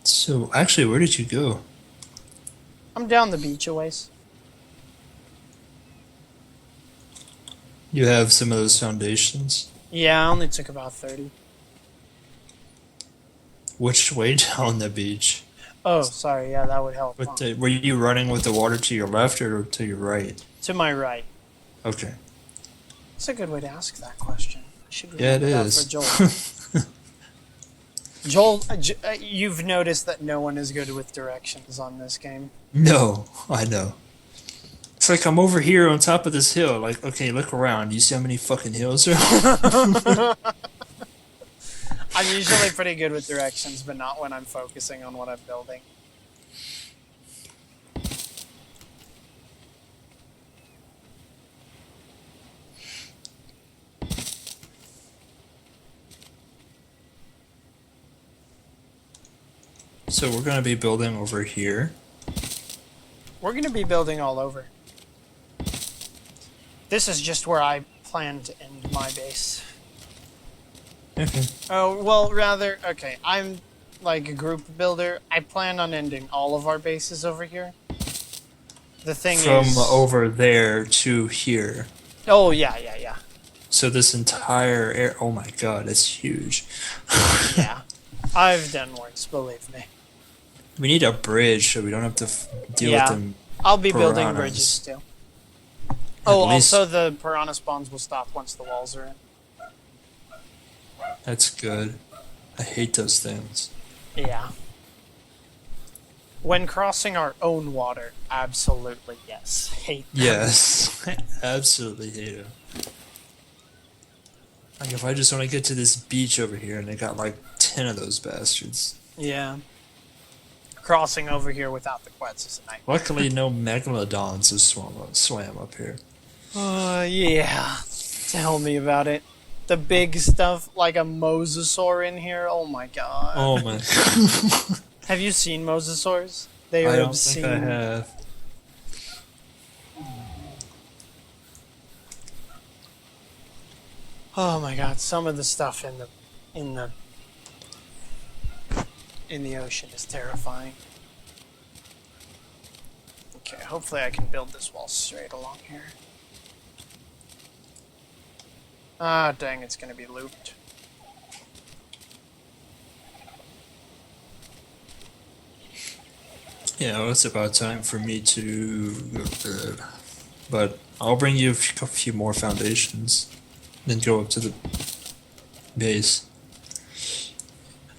So, actually, where did you go? I'm down the beach a ways. You have some of those foundations? Yeah, I only took about 30. Which way down the beach? Oh, sorry, yeah, that would help. With huh? the, were you running with the water to your left or to your right? To my right. Okay. That's a good way to ask that question. I should Yeah, it remember that is. for Joel. Joel, you've noticed that no one is good with directions on this game. No, I know. It's like I'm over here on top of this hill. Like, okay, look around. You see how many fucking hills there are? I'm usually pretty good with directions, but not when I'm focusing on what I'm building. So we're gonna be building over here. We're going to be building all over. This is just where I plan to end my base. Okay. Oh, well, rather, okay, I'm like a group builder. I plan on ending all of our bases over here. The thing From is... over there to here. Oh, yeah, yeah, yeah. So this entire area. Oh my god, it's huge. Yeah. I've done worse, believe me. We need a bridge so we don't have to deal Yeah. with them I'll be building Piranhas. bridges too. Oh, least- also the piranha spawns will stop once the walls are in. That's good. I hate those things. Yeah. When crossing our own water, absolutely yes. Hate them. Yes, I absolutely hate them. Like if I just want to get to this beach over here and they got like 10 of those bastards. Yeah. Crossing over here without the quets is a nightmare. Luckily, no megalodons have swam up here. Yeah. Tell me about it. The big stuff, like a mosasaur in here. Oh my god. Oh my! Have you seen mosasaurs? They are I don't obscene. think I have. Oh my god, some of the stuff in the ocean is terrifying. Okay, hopefully I can build this wall straight along here. Ah, dang, it's gonna be looped. Yeah, well, it's about time for me to go to bed. But I'll bring you a few more foundations, then go up to the base.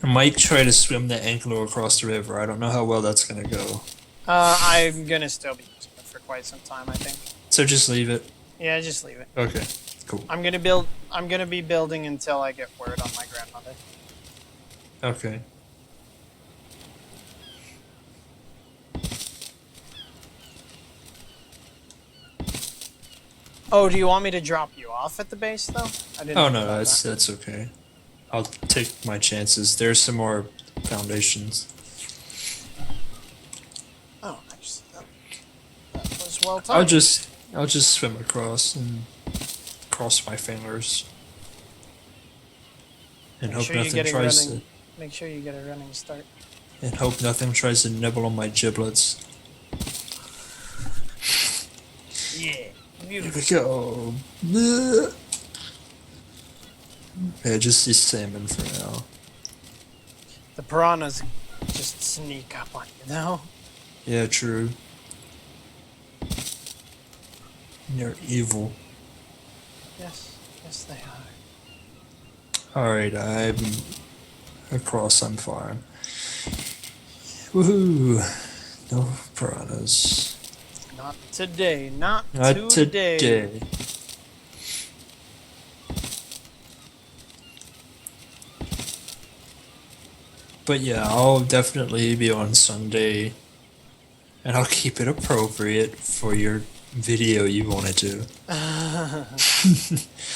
I might try to swim the Anglo across the river. I don't know how well that's gonna go. I'm gonna still be using it for quite some time, I think. So just leave it. Yeah, just leave it. Okay, cool. I'm gonna be building until I get word on my grandmother. Okay. Oh, do you want me to drop you off at the base, though? I didn't Oh know no, about that's that. that's okay. I'll take my chances. There's some more foundations. Oh, nice. That was well timed. I'll just swim across and cross my fingers. And hope nothing tries to Make sure you get a running start. and hope nothing tries to nibble on my giblets. Yeah, Here beautiful. we go. Bleh. Yeah, just these salmon for now. The piranhas just sneak up on you, though. Yeah, true. They're evil. Yes, yes they are. Alright, I'm across, I'm fine. Woohoo! No piranhas. Not today, not Not today. today. But yeah, I'll definitely be on Sunday. And I'll keep it appropriate for your video you wanted to.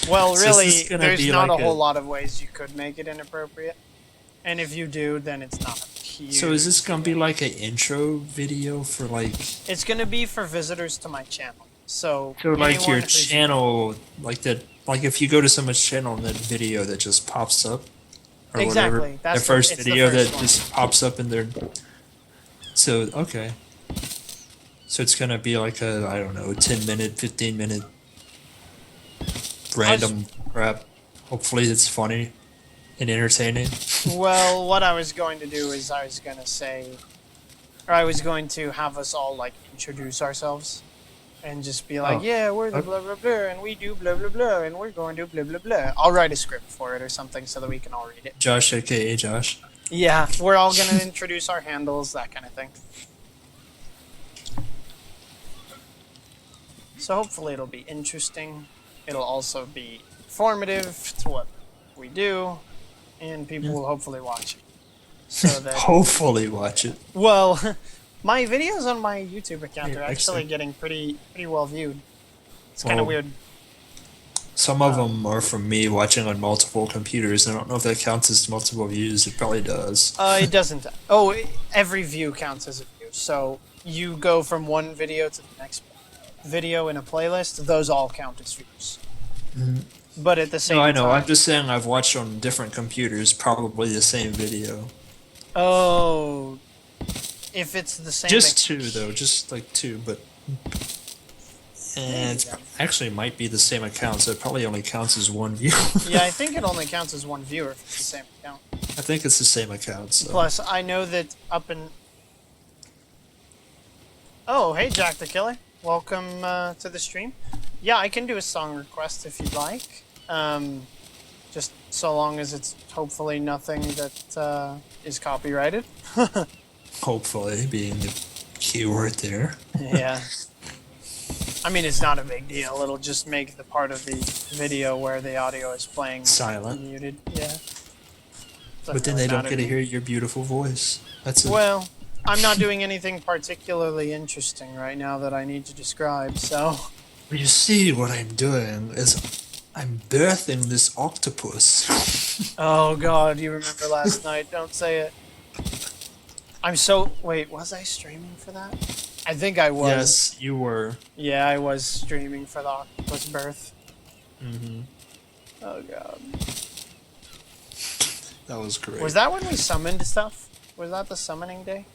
Well, So really, this is gonna there's be not like a whole lot of ways you could make it inappropriate. And if you do, then it's not a huge... So is this gonna be like an intro video for like... It's gonna be for visitors to my channel. So like anyone your who's- channel, like that, like if you go to someone's channel and that video that just pops up, or Exactly, whatever, that's the first it's the video first that one. just pops up in their. So okay, so it's gonna be like a, I don't know, 10-minute, 15-minute random crap. Hopefully it's funny and entertaining. Well, what I was going to do is I was going to have us all, like, introduce ourselves. And just be like, Oh. yeah, we're the blah, blah, blah, and we do blah, blah, blah, and we're going to blah, blah, blah. I'll write a script for it or something so that we can all read it. Josh, aka Josh. Yeah, we're all going to introduce our handles, that kind of thing. So hopefully it'll be interesting. It'll also be informative to what we do, and people will hopefully watch it. So that, Hopefully watch it. well, my videos on my YouTube account Yeah, are actually excellent. getting pretty well viewed. It's kind of Well, weird. Some of them are from me watching on multiple computers. I don't know if that counts as multiple views. It probably does. It doesn't. Oh, every view counts as a view. So you go from one video to the next video in a playlist. Those all count as views. But at the same No, I know. time, I'm just saying I've watched on different computers probably the same video. oh, if it's the same, Just two, though. Just like two, but... And it actually might be the same account, so it probably only counts as one view. Yeah, I think it only counts as one viewer if it's the same account. I think it's the same account, so... Plus, I know that up in Oh, hey, Jack the Killer. Welcome to the stream. Yeah, I can do a song request if you'd like. Just so long as it's hopefully nothing that is copyrighted. Hopefully, being the keyword there. Yeah. I mean, it's not a big deal. It'll just make the part of the video where the audio is playing Silent. muted. Yeah. But then they don't get to hear your beautiful voice. That's it. Well, I'm not doing anything particularly interesting right now that I need to describe, so... You see, what I'm doing is I'm birthing this octopus. Oh god, you remember last night, don't say it. I'm so... Wait, was I streaming for that? I think I was. Yes, you were. Yeah, I was streaming for the octopus birth. Mm-hmm. Oh god. That was great. Was that when we summoned stuff? Was that the summoning day?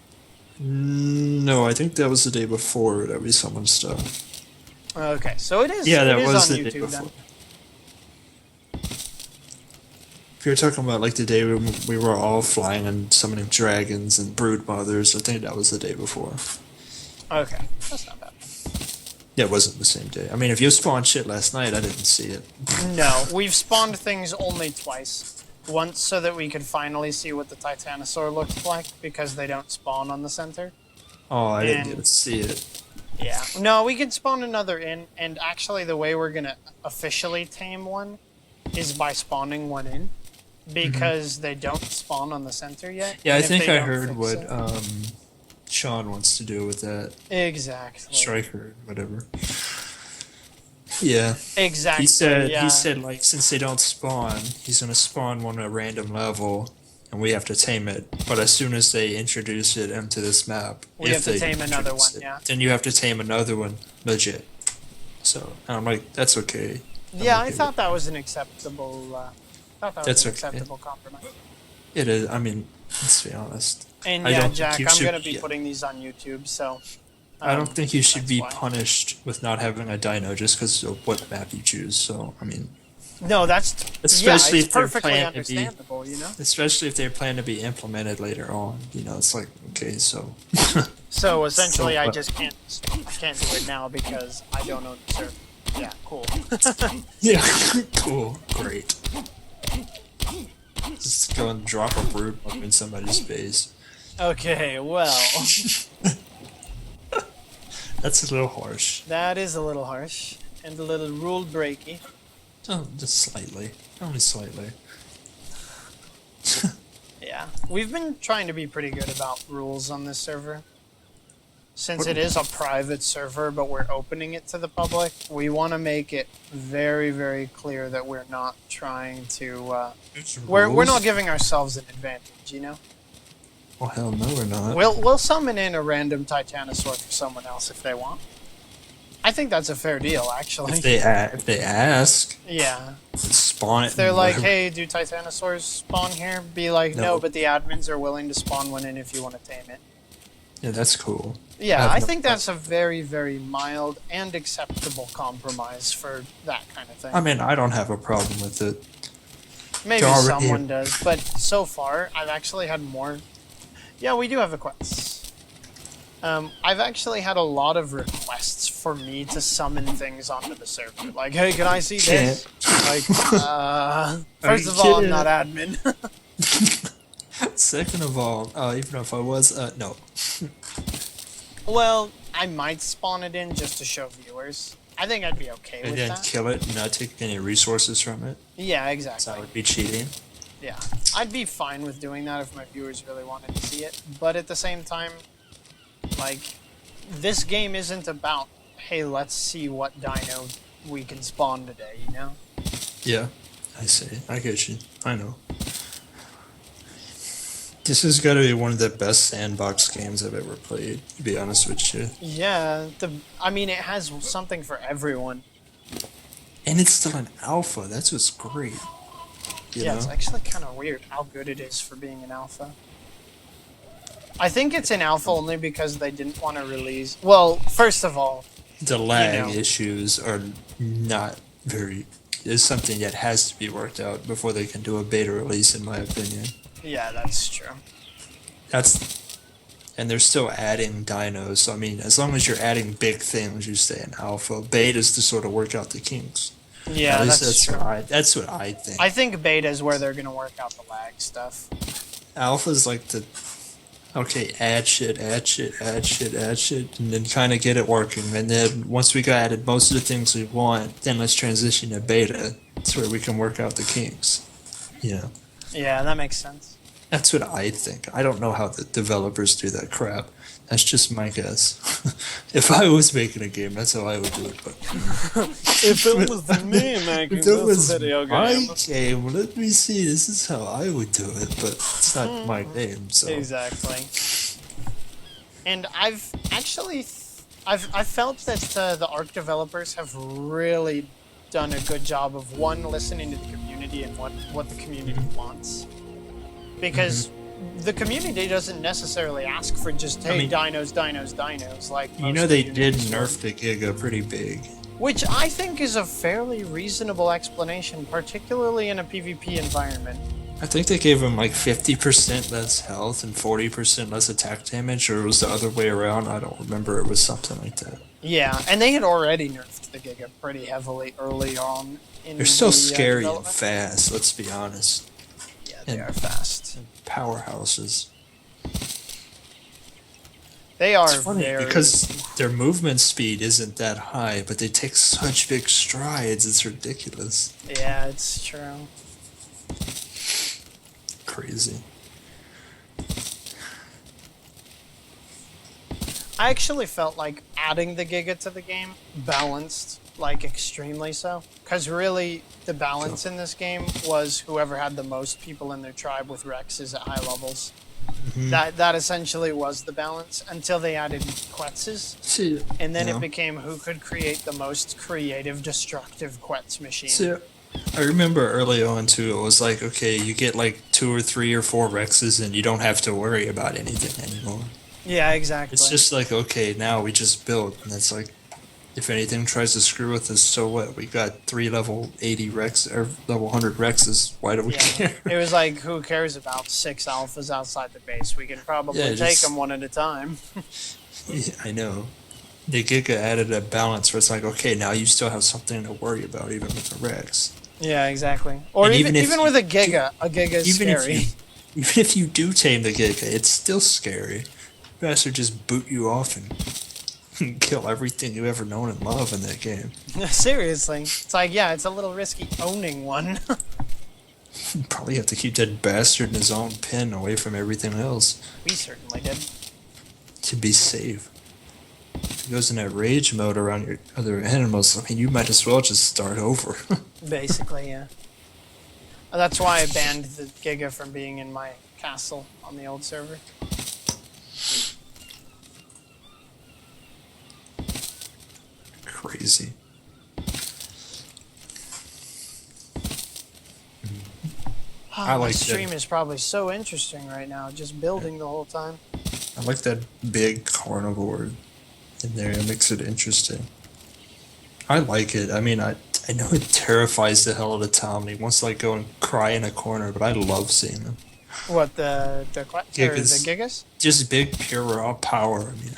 No, I think that was the day before that we summoned stuff. Okay, so it is. Yeah, that it is was on the day YouTube before. then. If you're talking about like the day when we were all flying and summoning dragons and brood mothers, I think that was the day before. Okay, that's not bad. Yeah, it wasn't the same day. I mean, if you spawned shit last night, I didn't see it. No, we've spawned things only twice. Once so that we could finally see what the Titanosaur looked like, because they don't spawn on the center. Oh, I didn't And- get to see it. Yeah. No, we can spawn another in, and actually the way we're gonna officially tame one is by spawning one in, because they don't spawn on the center yet. Yeah, I and if think they I don't heard fix what it- Sean wants to do with that. Exactly. Striker, whatever. Yeah. Exactly. He said yeah. he said like since they don't spawn, he's gonna spawn one at a random level and we have to tame it. But as soon as they introduce it into this map, We if have to they tame another introduce one, it, yeah. then you have to tame another one legit. So and I'm like, that's okay. Yeah, I'm I okay thought with that was an acceptable. Thought that was That's an okay. acceptable compromise. it is. I mean, let's be honest. And I yeah, don't think Jack, you I'm should- gonna be yeah. putting these on YouTube, so. I don't think you should that's be why. punished with not having a dino just because of what map you choose. So I mean, No, that's Especially yeah, if it's they're perfectly planning to be- understandable, you know. especially if they plan to be implemented later on, you know, it's like okay, so So essentially, So, I can't do it now because I don't own the server. Yeah, cool. yeah, cool, great. Just go and drop a brood up in somebody's base. Okay, well, That's a little harsh. that is a little harsh and a little rule breaky. Oh, just slightly, only slightly. Yeah, we've been trying to be pretty good about rules on this server. Since it is a private server, but we're opening it to the public, we want to make it very, very clear that we're not trying to. We're not giving ourselves an advantage, you know. Well, hell no, we're not. We'll summon in a random Titanosaur for someone else if they want. I think that's a fair deal, actually. If they ask, Yeah. spawn it. If they're and like, whatever. hey, do Titanosaurs spawn here? Be like, no, No. but the admins are willing to spawn one in if you want to tame it. Yeah, that's cool. Yeah, have I no think that's a very, very mild and acceptable compromise for that kind of thing. I mean, I don't have a problem with it. Maybe they're already- someone does, but so far, I've actually had more... Yeah, we do have a quest. I've actually had a lot of requests for me to summon things onto the server. Like, hey, can I see this? Like, first you of all, I'm kidding? not admin. Second of all, even if I was, no. Well, I might spawn it in just to show viewers. I think I'd be okay And with then that. kill it and not take any resources from it. Yeah, So exactly. that would be cheating. Yeah, I'd be fine with doing that if my viewers really wanted to see it. But at the same time, like, this game isn't about, hey, let's see what dino we can spawn today, you know? Yeah, I see. I get you. I know. This has got to be one of the best sandbox games I've ever played, to be honest with you. Yeah, I mean, it has something for everyone. And it's still an alpha. That's what's great. You Yeah, know? it's actually kind of weird how good it is for being an alpha. I think it's an alpha only because they didn't want to release... Well, first of all, The lag know. issues are not very... Is something that has to be worked out before they can do a beta release, in my opinion. yeah, that's true. That's and they're still adding dinos. So I mean, as long as you're adding big things, you stay in alpha. Beta is to sort of work out the kinks. Yeah, At least that's true. that's what I think. I think beta is where they're gonna work out the lag stuff. Alpha's like the okay, add shit, add shit, add shit, add shit, and then kind of get it working. And then once we got added most of the things we want, then let's transition to beta. That's where we can work out the kinks. Yeah. Yeah, that makes sense. That's what I think. I don't know how the developers do that crap. That's just my guess. If I was making a game, that's how I would do it. But If it was me making if it was this video my game. game, let me see. This is how I would do it, but it's not my game, so Exactly. And I've actually, I've felt that the ARK developers have really done a good job of one, listening to the community and what the community wants, because the community doesn't necessarily ask for just hey, dinos like you most know they communities did would. nerf the Giga pretty big. Which I think is a fairly reasonable explanation, particularly in a PvP environment. I think they gave him like 50% less health and 40% less attack damage, or it was the other way around. I don't remember. It was something like that. Yeah, and they had already nerfed the Giga pretty heavily early on. They're so the, scary and development. fast, let's be honest. Yeah, they and- are fast. Powerhouses. They are It's funny very... because their movement speed isn't that high, but they take such big strides, it's ridiculous. Yeah, it's true. Crazy. I actually felt like adding the Giga to the game balanced, like extremely so. Because really, the balance in this game was whoever had the most people in their tribe with Rexes at high levels. That essentially was the balance until they added Quetzes. See, And then yeah. it became who could create the most creative, destructive Quetz machine. See, I remember early on too, it was like, okay, you get like 2 or 3 or 4 Rexes and you don't have to worry about anything anymore. Yeah, exactly. It's just like, okay, now we just build, and it's like, if anything tries to screw with us, so what? We got 3 level 80 Rex, or level 100 Rexes, why do we care? It was like, who cares about 6 alphas outside the base? We can probably Yeah, take just- them one at a time. Yeah, I know. The Giga added a balance where it's like, okay, now you still have something to worry about, even with the Rex. Yeah, exactly. Or And even, even if even you with a Giga is Even scary. even if you do tame the Giga, it's still scary. Bastard just boot you off and kill everything you ever known and love in that game. Seriously. It's like, yeah, it's a little risky owning one. You probably have to keep that bastard in his own pen away from everything else We certainly did. to be safe. If he goes in that rage mode around your other animals, I mean, you might as well just start over. Basically, yeah. That's why I banned the Giga from being in my castle on the old server. Crazy. I My like stream that. is probably so interesting right now, just building the whole time. I like that big carnivore in there. It makes it interesting. I like it. I mean, I know it terrifies the hell out of Tom. He wants to like go and cry in a corner, but I love seeing him. What, the Gigas. Gigas? Just big, pure, raw power. I mean,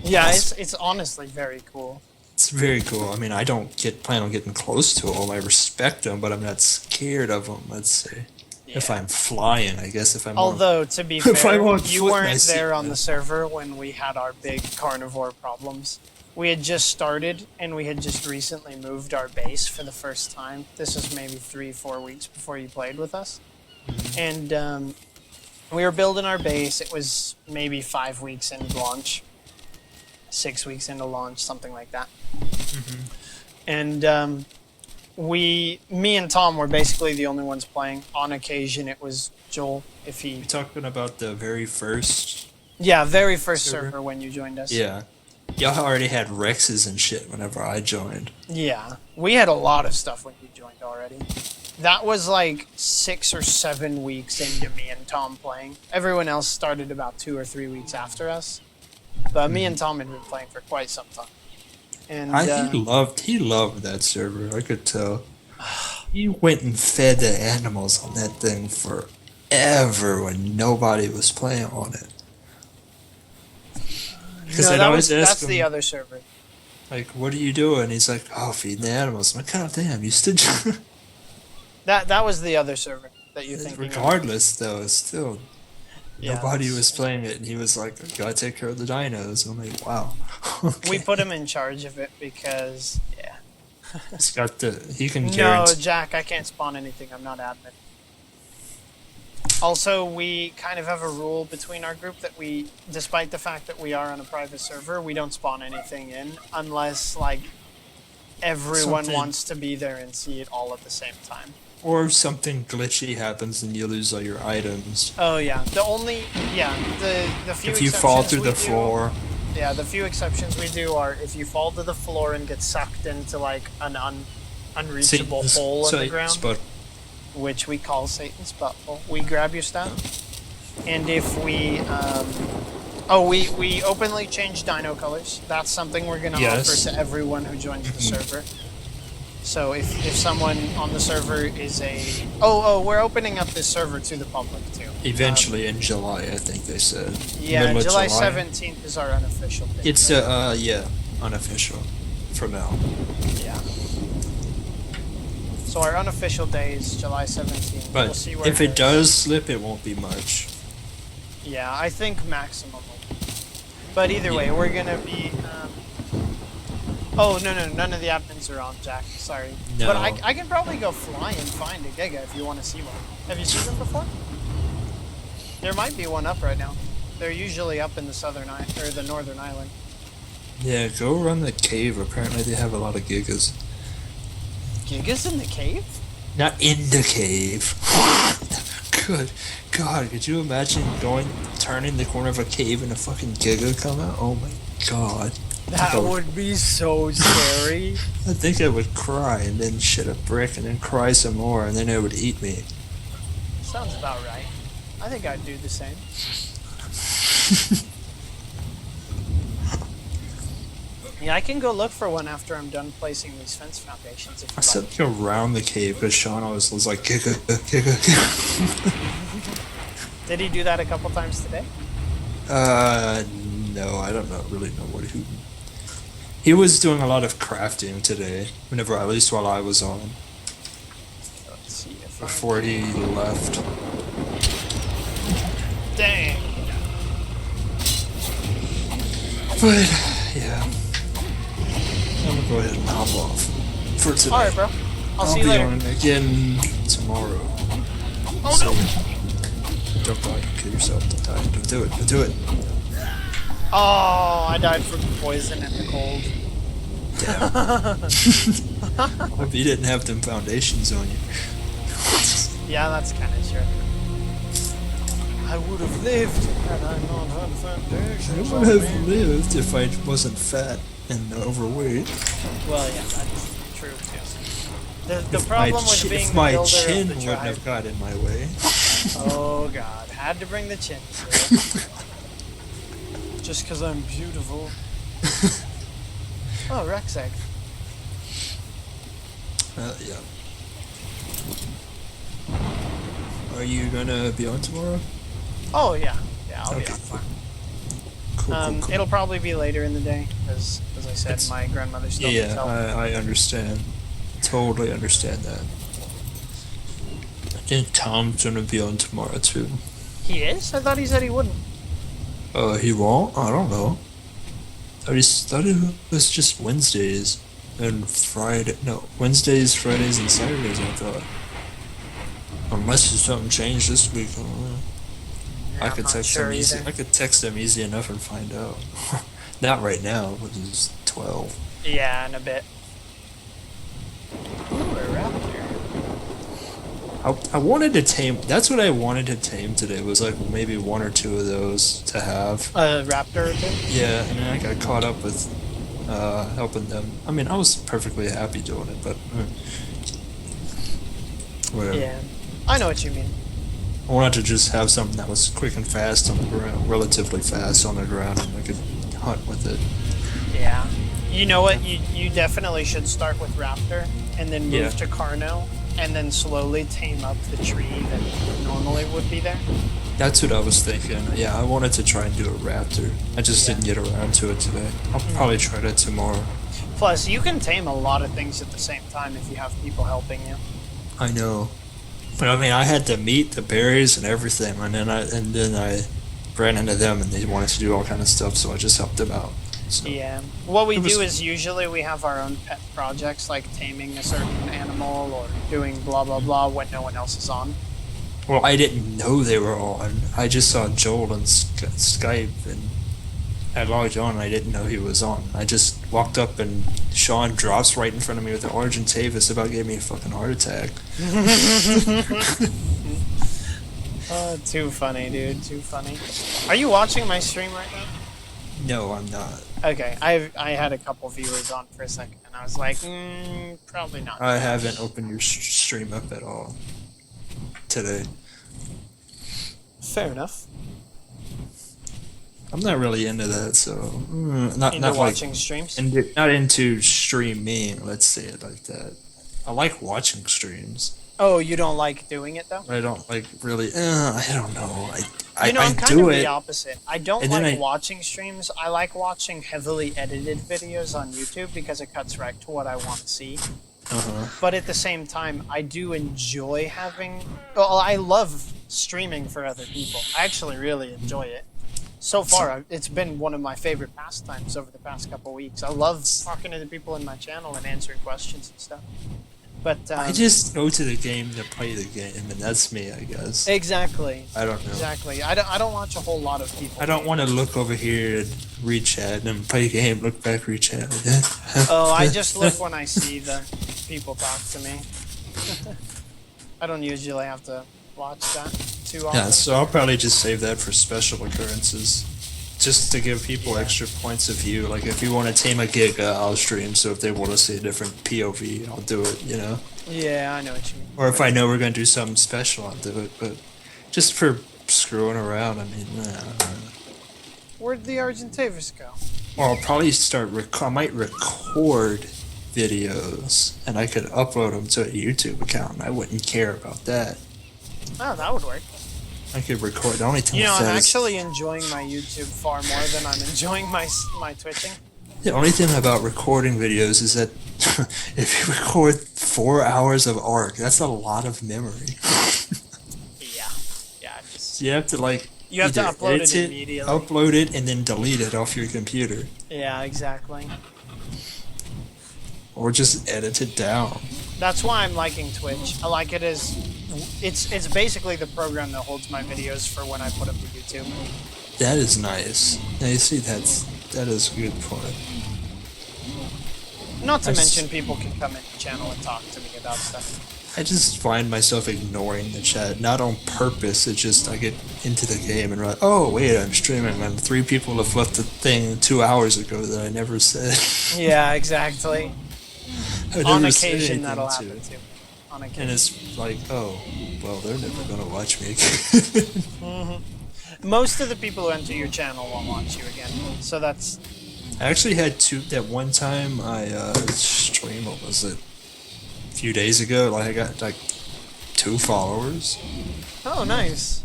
Yeah, it's honestly very cool. it's very cool. I mean, I don't plan on getting close to him. I respect him, but I'm not scared of him. Let's say, if Yeah. I'm flying, I guess if I'm. Although, to be If I fair, want you foot in my weren't seat, there on man. the server when we had our big carnivore problems. We had just started, and we had just recently moved our base for the first time. This was maybe 3-4 weeks before you played with us. And we were building our base. It was maybe 5 weeks into launch. 6 weeks into launch, something like that. And me and Tom were basically the only ones playing. On occasion, it was Joel, if he... You talking about the very first? Yeah, very first Server? server when you joined us. Yeah. Y'all already had Rexes and shit whenever I joined. Yeah, we had a lot of stuff when you joined already. That was like 6 or 7 weeks into me and Tom playing. Everyone else started about 2 or 3 weeks after us. But me and Tom had been playing for quite some time. And He loved that server. I could tell. He went and fed the animals on that thing forever when nobody was playing on it. Because No, I'd always ask that's him, the other server. like, what are you doing? He's like, oh, feeding the animals. I'm like, god damn, you still. That was the other server that you're thinking of. Regardless, though, it's still. Yeah, Nobody that's- was playing it, and he was like, I gotta take care of the dinos. I'm like, wow. We Okay. put him in charge of it because, yeah. He's got the. He can No, guarantee. Jack, I can't spawn anything. I'm not admin. Also, we kind of have a rule between our group that we, despite the fact that we are on a private server, we don't spawn anything in unless, like, everyone Something- wants to be there and see it all at the same time. Or something glitchy happens and you lose all your items. Oh, yeah. The few If you fall exceptions through we the do- floor. Yeah, the few exceptions we do are if you fall to the floor and get sucked into, like, an unreachable Satan's- hole in the Satan's ground, butt. which we call Satan's butthole. We grab your stuff, and if we, we openly change dino colors. That's something we're gonna Yes. offer to everyone who joins the server. So if someone on the server is we're opening up this server to the public too. Eventually in July, I think they said. Yeah, Middle of July 17th is our unofficial date. It's unofficial for now. Yeah. So our unofficial day is July 17th. But we'll see where if it goes. does slip, it won't be much. Yeah, I think maximum. But either way, we're gonna be. Oh no, none of the admins are on, Jack. Sorry. No. But I can probably go fly and find a Giga if you want to see one. Have you seen them before? There might be one up right now. They're usually up in the the northern island. Yeah, go run the cave. Apparently they have a lot of gigas. Gigas in the cave? Not in the cave. Good God, could you imagine turning the corner of a cave and a fucking giga come out? Oh my God. That would be so scary. I think I would cry and then shit a brick and then cry some more and then it would eat me. Sounds about right. I think I'd do the same. Yeah, I can go look for one after I'm done placing these fence foundations. If I you said like. go around the cave because Sean always was like giga, giga, giga. Did he do that a couple times today? No, I don't really know what he was doing a lot of crafting today, at least while I was on, Let's see if before he left. Dang. But, yeah. I'm gonna go ahead and hop off for today. Alright, bro. I'll see you be later. on again tomorrow. Oh So, no! don't die, kill yourself, don't die, don't do it, don't do it. Oh, I died from poison and the cold. Hope you didn't have them foundations on you. Yeah, that's kind of true. I would have lived had I not had I foundations would on have me. lived if I wasn't fat and overweight. Well, yeah, that's true too. The If problem my with chi- being if the my builder chin of the wouldn't tribe. have got in my way. Oh God, had to bring the chin. Just because I'm beautiful. Oh, Rex egg. Yeah. Are you gonna be on tomorrow? Oh yeah, I'll be Okay. on fine. Cool. It'll probably be later in the day, because as I said, It's- my grandmother's still Yeah, help. I understand. Totally understand that. I think Tom's gonna be on tomorrow too. He is? I thought he said he wouldn't. He won't? I don't know. I just thought it was just Wednesdays and Friday. No, Wednesdays, Fridays, and Saturdays, I thought. Unless something changed this week. I don't know. I I'm could not text sure him easy. either. I could text him easy enough and find out. Not right now, which is 12. Yeah, in a bit. Ooh, a raptor. I wanted to tame. That's what I wanted to tame today. Was like maybe one or two of those to have. A raptor or two? Yeah, and then I got caught up with helping them. I mean, I was perfectly happy doing it, but whatever. Yeah. I know what you mean. I wanted to just have something that was quick and fast on the ground, relatively fast on the ground, and I could hunt with it. Yeah. You know what? You definitely should start with raptor, and then move Yeah. to Carno, and then slowly tame up the tree that normally would be there. That's what I was thinking. Yeah, I wanted to try and do a raptor. I just didn't get around to it today. I'll probably try that tomorrow. Plus, you can tame a lot of things at the same time if you have people helping you. I know. But I mean, I had the meat, the berries, and everything, and then I ran into them, and they wanted to do all kind of stuff, so I just helped them out. So. Yeah. What we do is usually we have our own pet projects, like taming a certain animal or doing blah blah blah when no one else is on. Well, I didn't know they were on. I just saw Joel on Skype, and I logged on, and I didn't know he was on. I just walked up, and Sean drops right in front of me with the Argentavis, about gave me a fucking heart attack. Too funny, dude. Too funny. Are you watching my stream right now? No, I'm not. Okay, I had a couple viewers on for a second, and I was like, probably not. I haven't opened your stream up at all today. Fair enough. I'm not really into that, so not watching like, streams. Not into streaming. Let's say it like that. I like watching streams. Oh, you don't like doing it though? I don't like really. I don't know. I'm I kind do of it. the opposite. I don't like watching streams. I like watching heavily edited videos on YouTube because it cuts right to what I want to see. But at the same time, I do enjoy having. Well, I love streaming for other people. I actually really enjoy it. So far, it's been one of my favorite pastimes over the past couple weeks. I love talking to the people in my channel and answering questions and stuff. But I just go to the game to play the game, and that's me, I guess. Exactly. I don't know. Exactly. I don't watch a whole lot of people. I don't want to look over here and read chat and play a game, look back, read chat. Oh, I just look when I see the people talk to me. I don't usually have to watch that too often. Yeah, so I'll probably just save that for special occurrences. Just to give people extra points of view. Like, if you want to tame a gig, I'll stream, so if they want to see a different POV, I'll do it, you know? Yeah, I know what you mean. Or if I know we're going to do something special, I'll do it, but just for screwing around, I mean, Where'd the Argentavis go? Or I'll probably I might record videos, and I could upload them to a YouTube account, and I wouldn't care about that. Oh, that would work. I could record. The only time I'm actually enjoying my YouTube far more than I'm enjoying my twitching. The only thing about recording videos is that if you record 4 hours of ARK, that's a lot of memory. Yeah. So you have to you have to upload it immediately. Upload it, and then delete it off your computer. Yeah, exactly. Or just edit it down. That's why I'm liking Twitch. I like it as it's basically the program that holds my videos for when I put them to YouTube. That is nice. Now you see that is a good point. Not to mention people can come in the channel and talk to me about stuff. I just find myself ignoring the chat, not on purpose. It's just I get into the game and like, oh wait, I'm streaming, and 3 people have left the thing 2 hours ago that I never said. Yeah, exactly. On occasion, that'll happen too. On occasion. And it's like, oh, well, they're never gonna watch me again. Most of the people who enter your channel won't watch you again, so that's. I actually had that one time I streamed. What was it? A few days ago, I got 2 followers. Oh, nice.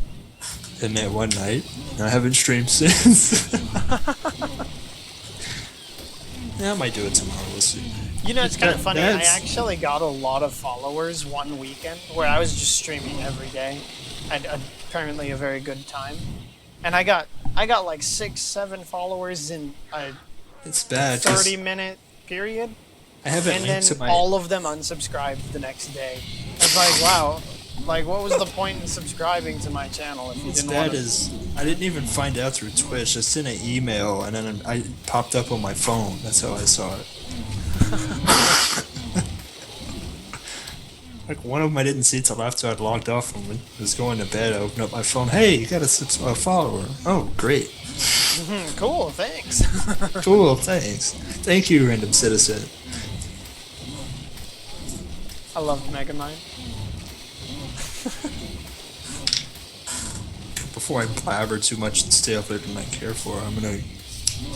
In that one night, and I haven't streamed since. Yeah, I might do it tomorrow. We'll see. You know, it's kind of funny. I actually got a lot of followers one weekend where I was just streaming every day. I had apparently a very good time, and I got like 6-7 followers in a it's bad 30-minute period. I haven't and linked then to my all of them unsubscribed the next day. I was like, wow, like what was the point in subscribing to my channel if you didn't want to? I didn't even find out through Twitch. I sent an email and then I popped up on my phone. That's how I saw it. Like one of them I didn't see till after I'd logged off and was going to bed. I opened up my phone. Hey, you got a follower. Oh, great. Cool, thanks. Cool, thanks. Thank you, random citizen. I love Megamind. Before I blabber too much and stay up later than I care for, I'm gonna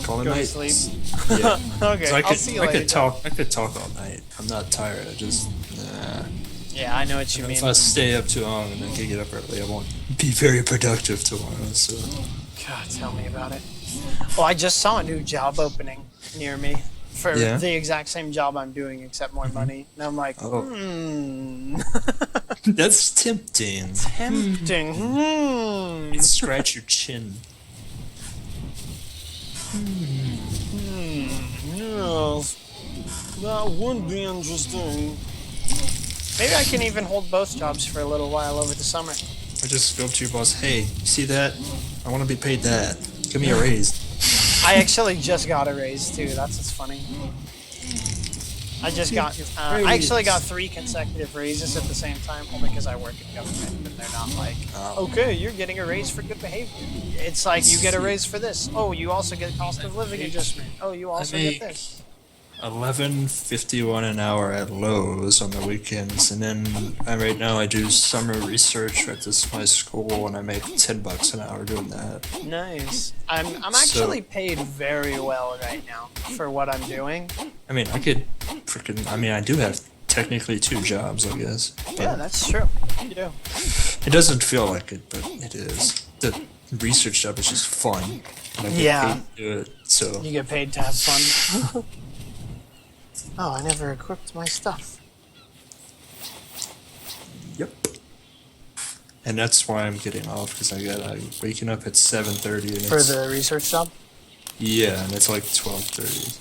call it Go to night. sleep. Yeah. Okay, So I'll see you later. I could talk all night. I'm not tired. I just Yeah, I know what you If mean. I stay up too long and then can get up early, I won't be very productive tomorrow. So God, tell me about it. Well, I just saw a new job opening near me for yeah. the exact same job I'm doing, except more money. And I'm like, Oh, hmm, that's tempting. tempting. Hmm. Scratch your chin. Yes, that would be interesting. Maybe I can even hold both jobs for a little while over the summer. Or just go up to your boss. Hey, you see that? I want to be paid that. Give me a raise. I actually just got a raise too. That's what's funny. I actually got 3 consecutive raises at the same time, only because I work in government, and they're not like, okay, you're getting a raise for good behavior. It's like, you get a raise for this. Oh, you also get cost of living adjustment. Oh, you also get this. $11.51 an hour at Lowe's on the weekends, and then right now I do summer research at my school, and I make $10 an hour doing that. Nice. I'm actually paid very well right now for what I'm doing. I mean, I do have technically 2 jobs, I guess. Yeah, that's true. You do. It doesn't feel like it, but it is. The research job is just fun. And I get Yeah. paid to do it, so. You get paid to have fun. Oh, I never equipped my stuff. Yep. And that's why I'm getting off, because I'm waking up at 7:30 and For the research job? yeah, and it's like 12:30.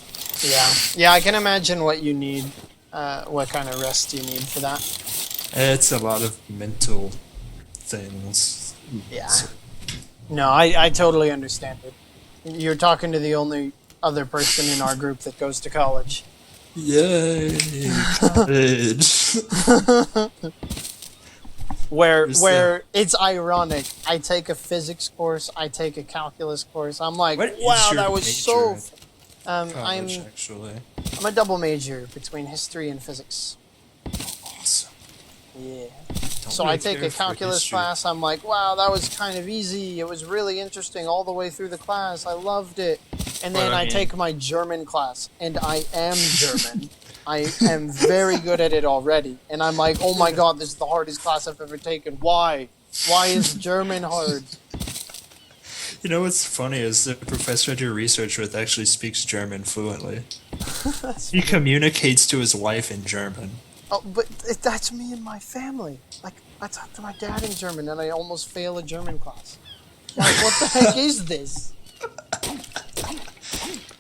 Yeah. Yeah, I can imagine what you need, what kind of rest you need for that. It's a lot of mental things. Yeah. So, No, I totally understand it. You're talking to the only other person in our group that goes to college. yay, college. Where it's ironic. I take a physics course, I take a calculus course. I'm like, What is wow, your that was major so. College, I'm actually. a double major between history and physics. Awesome. Yeah. Don't So really I take care a for calculus history. class. I'm like, wow, that was kind of easy. It was really interesting all the way through the class. I loved it. And then Well, I I mean- take my German class, and I am German. I am very good at it already. And I'm like, oh my god, this is the hardest class I've ever taken. Why? Why is German hard? You know what's funny is the professor I do research with actually speaks German fluently. He communicates to his wife in German. Oh, but that's me and my family. Like, I talk to my dad in German, and I almost fail a German class. Like, what the heck is this?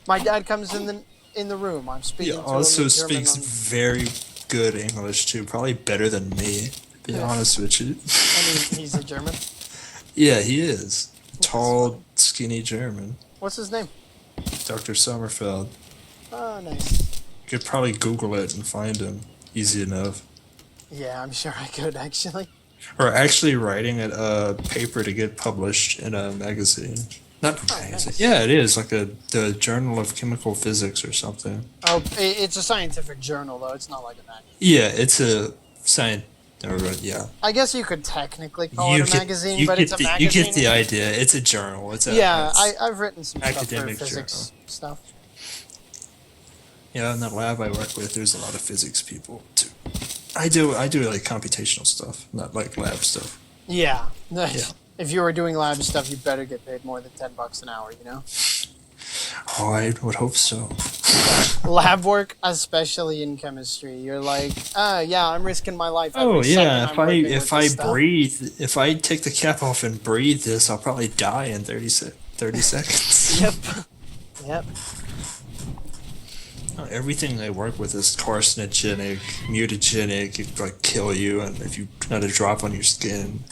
My dad comes in the room. I'm He speaking to him also in German speaks very good English too, probably better than me, to be honest with you. and he's a German. Yeah, he is. Tall, skinny German. What's his name? Dr. Sommerfeld. Oh, nice. You could probably Google it and find him. Easy enough. Yeah, I'm sure I could, actually. Or actually writing a paper to get published in a magazine. Not a magazine. nice. Yeah, it is like the Journal of Chemical Physics or something. Oh, it's a scientific journal, though. It's not like a magazine. Yeah, it's a science. Yeah, I guess you could technically call it a magazine, but it's a magazine. You get the idea. It's a journal. It's a Yeah, I've written some stuff for academic physics stuff. Yeah, in the lab I work with, there's a lot of physics people too. I do like computational stuff, not like lab stuff. Yeah. Yeah. If you were doing lab stuff, you better get paid more than $10 an hour, you know? Oh, I would hope so. Lab work, especially in chemistry, you're like, yeah, I'm risking my life. Oh every second yeah, I'm working with if I this stuff." breathe, if I take the cap off and breathe this, I'll probably die in 30 seconds. Yep. Yep. Everything I work with is carcinogenic, mutagenic, it could like kill you, and if you got a drop on your skin.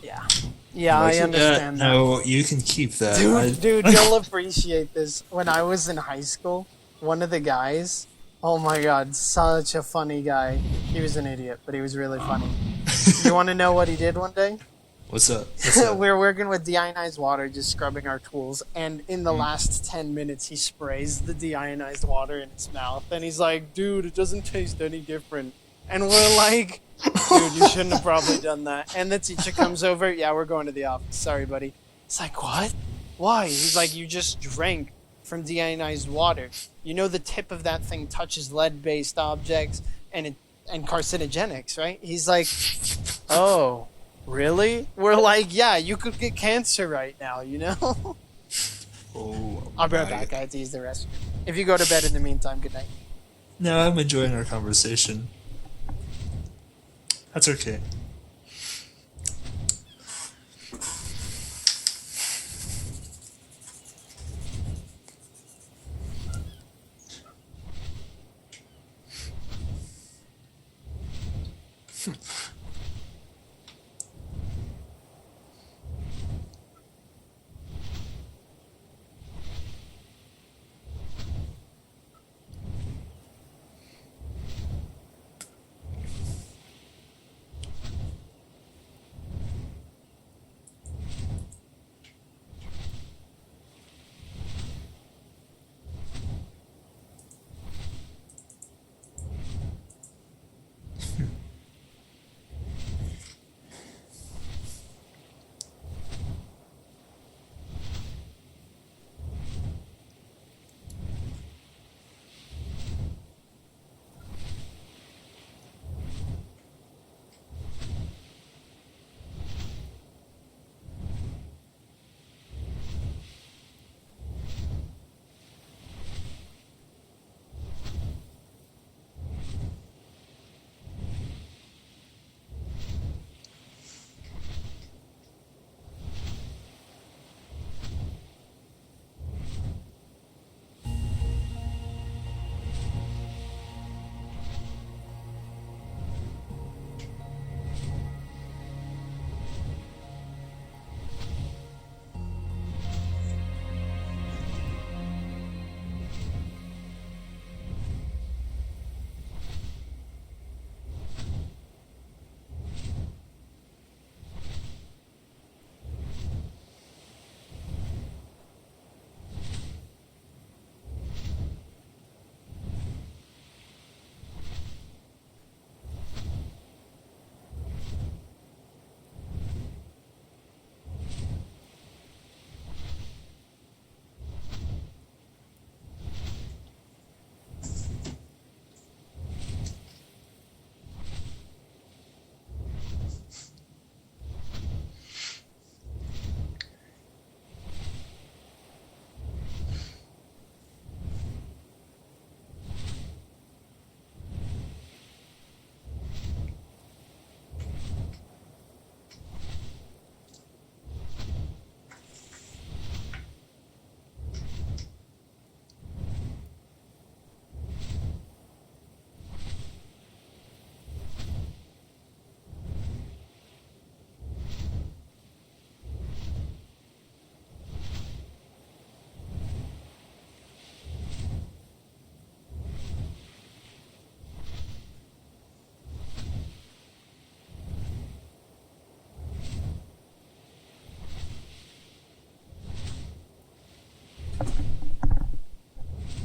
Yeah. Yeah, Like, I understand that. No, you can keep that. Dude, you'll appreciate this. When I was in high school, one of the guys, oh my god, such a funny guy. He was an idiot, but he was really funny. You want to know what he did one day? What's up? We were working with deionized water, just scrubbing our tools, and in the last 10 minutes, he sprays the deionized water in his mouth, and he's like, dude, it doesn't taste any different. And we're like, dude, you shouldn't have probably done that. And the teacher comes over, yeah, we're going to the office. Sorry, buddy. It's like, what? Why? He's like, you just drank from deionized water. You know the tip of that thing touches lead-based objects, and and carcinogenics, right? He's like, oh, really? We're like, yeah, you could get cancer right now, you know? Oh, I'll be right back. I have to use the restroom. If you go to bed in the meantime, good night. No, I'm enjoying our conversation. That's okay.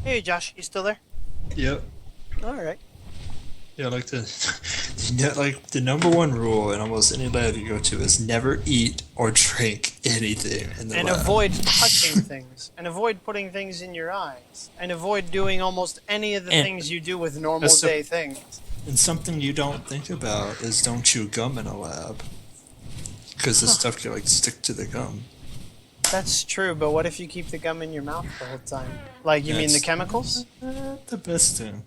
Hey, Josh, you still there? Yep. All right. Yeah, like like the number one rule in almost any lab you go to is never eat or drink anything in the And lab. avoid touching things. And avoid putting things in your eyes. And avoid doing almost any of the And- things you do with normal so- day things. And something you don't think about is don't chew gum in a lab. Because the stuff can like stick to the gum. That's true, but what if you keep the gum in your mouth the whole time? Like, you mean the That's- chemicals? The best thing.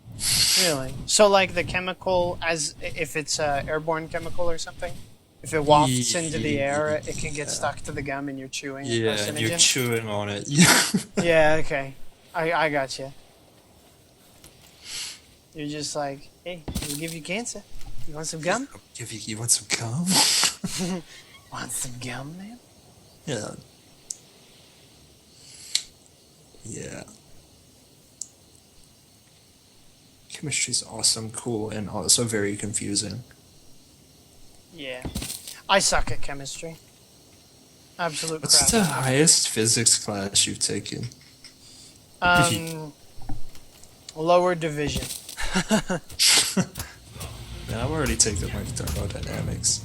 Really? So, like, the chemical, as if it's a airborne chemical or something? If it wafts into the air, it can get stuck to the gum and you're chewing Yeah, and you're carcinogen? chewing on it. Yeah. Yeah, okay. I got you. You're just like, hey, we'll give you cancer. You want some gum? You want some gum? Want some gum, man? Yeah. Yeah. Chemistry's awesome, cool, and also very confusing. Yeah. I suck at chemistry. Absolute What's crap. the highest physics class you've taken? Lower division. Man, I've already taken like thermodynamics.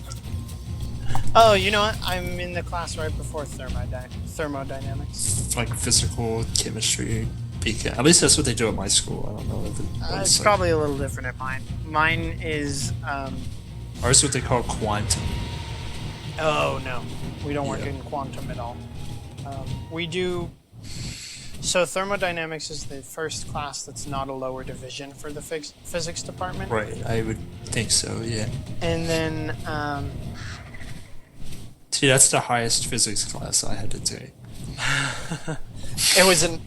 Oh, you know what? I'm in the class right before thermodynamics. Like physical chemistry. At least that's what they do at my school. I don't know if It's like, probably a little different at mine. Mine is. ours is what they call quantum. Oh no, we don't work Yeah. in quantum at all. We do. So thermodynamics is the first class that's not a lower division for the physics department. Right, I would think so, yeah. And then See, that's the highest physics class I had to take. it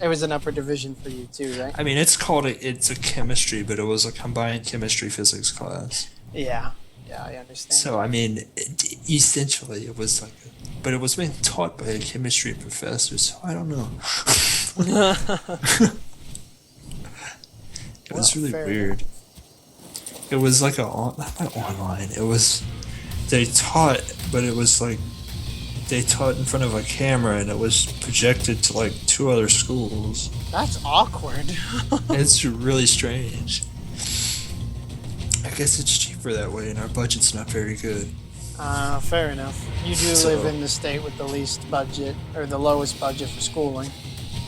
was an upper division for you too, right? I mean, it's a chemistry, but it was a combined chemistry physics class. Yeah, I understand. So, I mean, essentially, it was like, but it was being taught by a chemistry professor, so I don't know. It was really fair weird. It was like not online. It was, they taught, but it was like, they taught in front of a camera and it was projected to like 2 other schools. That's awkward. It's really strange. I guess it's cheaper that way and our budget's not very good. Fair enough. You do live in the state with the least budget, or the lowest budget for schooling.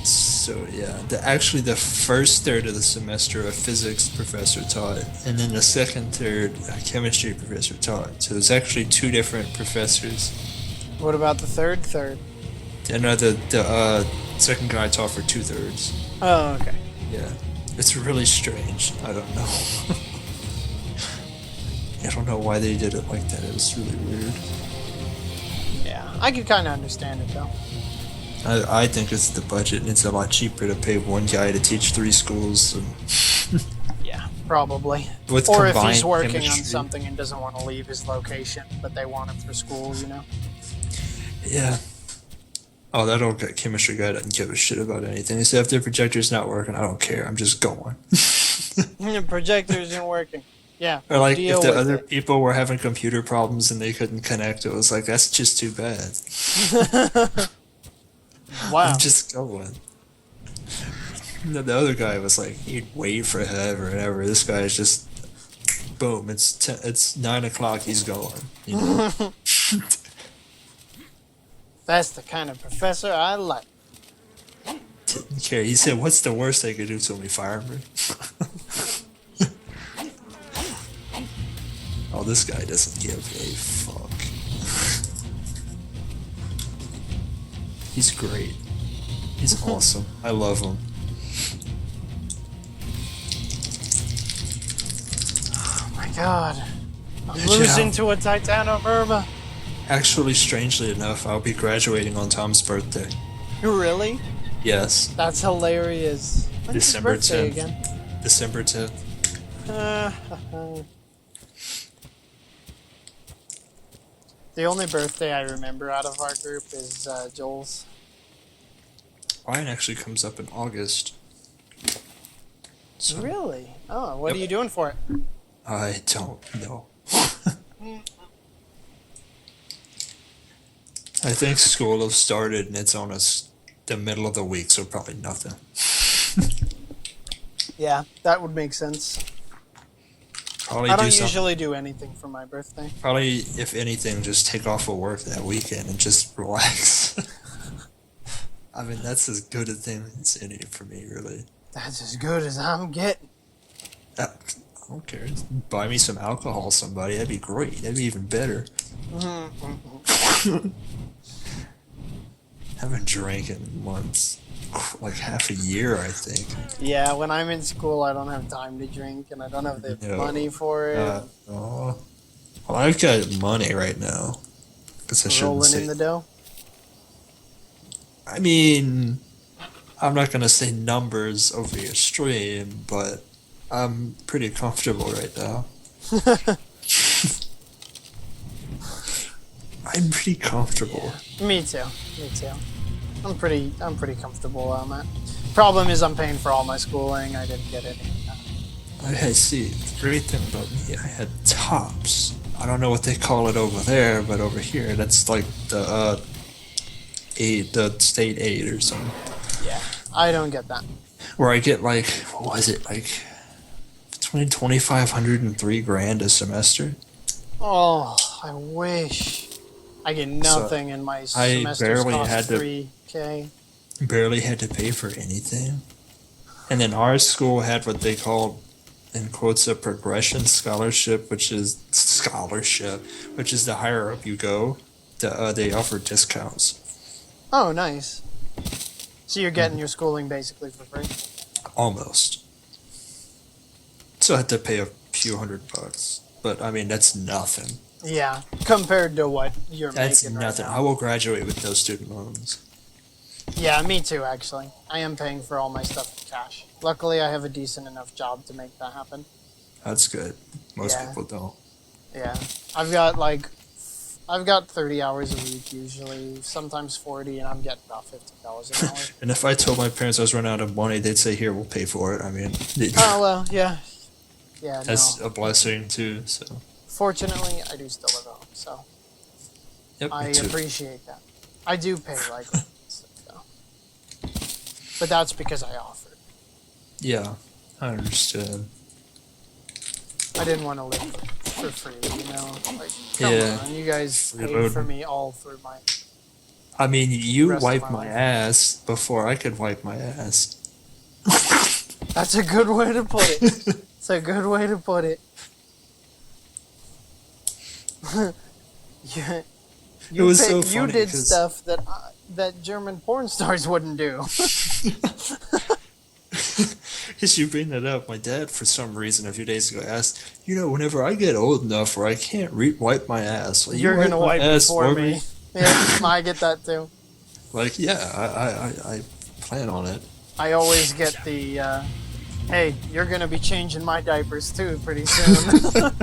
So yeah, actually the first third of the semester a physics professor taught, and then the second third a chemistry professor taught. So it's actually 2 different professors. What about the third? And the second guy taught for 2/3. Oh, okay. Yeah, it's really strange. I don't know. I don't know why they did it like that. It was really weird. Yeah, I could kind of understand it though. I think it's the budget. And it's a lot cheaper to pay one guy to teach 3 schools. Yeah, probably. With Or if combined he's working chemistry. on something and doesn't want to leave his location, but they want him for school, you know? Yeah. Oh, that old chemistry guy doesn't give a shit about anything. He said, if their projector's not working, I don't care. I'm just going. The projector isn't working. Yeah. Or like, deal if the with other it. people were having computer problems and they couldn't connect, it was like, that's just too bad. Wow. I'm just going. The other guy was like, he'd wait for forever and ever. This guy is just, boom, it's 9 o'clock, he's going. You know? That's the kind of professor I like. Didn't care. He said, what's the worst they could do to me? Fire me? Oh, this guy doesn't give a fuck. He's great. He's awesome. I love him. Oh my god. I'm losing to a Titanoburma. Actually, strangely enough, I'll be graduating on Tom's birthday. Really? Yes. That's hilarious. When's December his birthday 10th. again? December 10th. The only birthday I remember out of our group is Joel's. Mine actually comes up in August. So Really? Oh, what Yep. are you doing for it? I don't know. I think school have started and it's on the middle of the week, so probably nothing. Yeah, that would make sense. Probably I do don't something. usually do anything for my birthday. Probably, if anything, just take off of work that weekend and just relax. I mean, that's as good a thing as any for me, really. That's as good as I'm getting. I don't care. Buy me some alcohol, somebody. That'd be great. That'd be even better. Haven't drank in months. Like half a year, I think. Yeah, when I'm in school, I don't have time to drink, and I don't have the No. money for it. Oh. Well, I've got money right now. Guess I shouldn't Rolling say. in the dough. I mean, I'm not gonna say numbers over your stream, but I'm pretty comfortable right now. I'm pretty comfortable. Me too. I'm pretty comfortable where I'm at. Problem is, I'm paying for all my schooling. I didn't get any. I see. The great thing about me, I had tops. I don't know what they call it over there, but over here, that's like the state aid or something. Yeah, I don't get that. Where I get like, what was it, like between 2,500 and 3 grand a semester. Oh, I wish. I get nothing, and my semesters barely cost had to- $3K. Barely had to pay for anything. And then our school had what they called, in quotes, a progression scholarship, which is the higher up you go, they offer discounts. Oh, nice. So you're getting your schooling basically for free. Almost. So I had to pay a few $100, but I mean that's nothing. Yeah, compared to what you're That's making nothing. right I now. will graduate with no student loans. Yeah, me too. Actually, I am paying for all my stuff in cash. Luckily, I have a decent enough job to make that happen. That's good. Most Yeah. people don't. Yeah, I've got 30 hours a week usually, sometimes 40, and I'm getting about $50 an hour. And if I told my parents I was running out of money, they'd say, "Here, we'll pay for it." I mean, Oh well, yeah, yeah. that's No, a blessing too. So, fortunately, I do still live at home, so yep, I me too. appreciate that. I do pay like, rent and stuff, though. But that's because I offered. Yeah, I understand. I didn't want to live for free, you know. Like, come Yeah. on, you guys paid Freeloading. for me all through my. I mean, you Rest of wiped my my life. ass before I could wipe my ass. That's a good way to put it. It's a good way to put it. you It was so funny you did 'cause- stuff that German porn stars wouldn't do. As you bring that up, my dad, for some reason, a few days ago asked, whenever I get old enough where I can't wipe my ass, will you You're gonna my wipe it ass for me. Yeah, I get that too. Like, yeah, I plan on it. I always get the, hey, you're gonna be changing my diapers too pretty soon.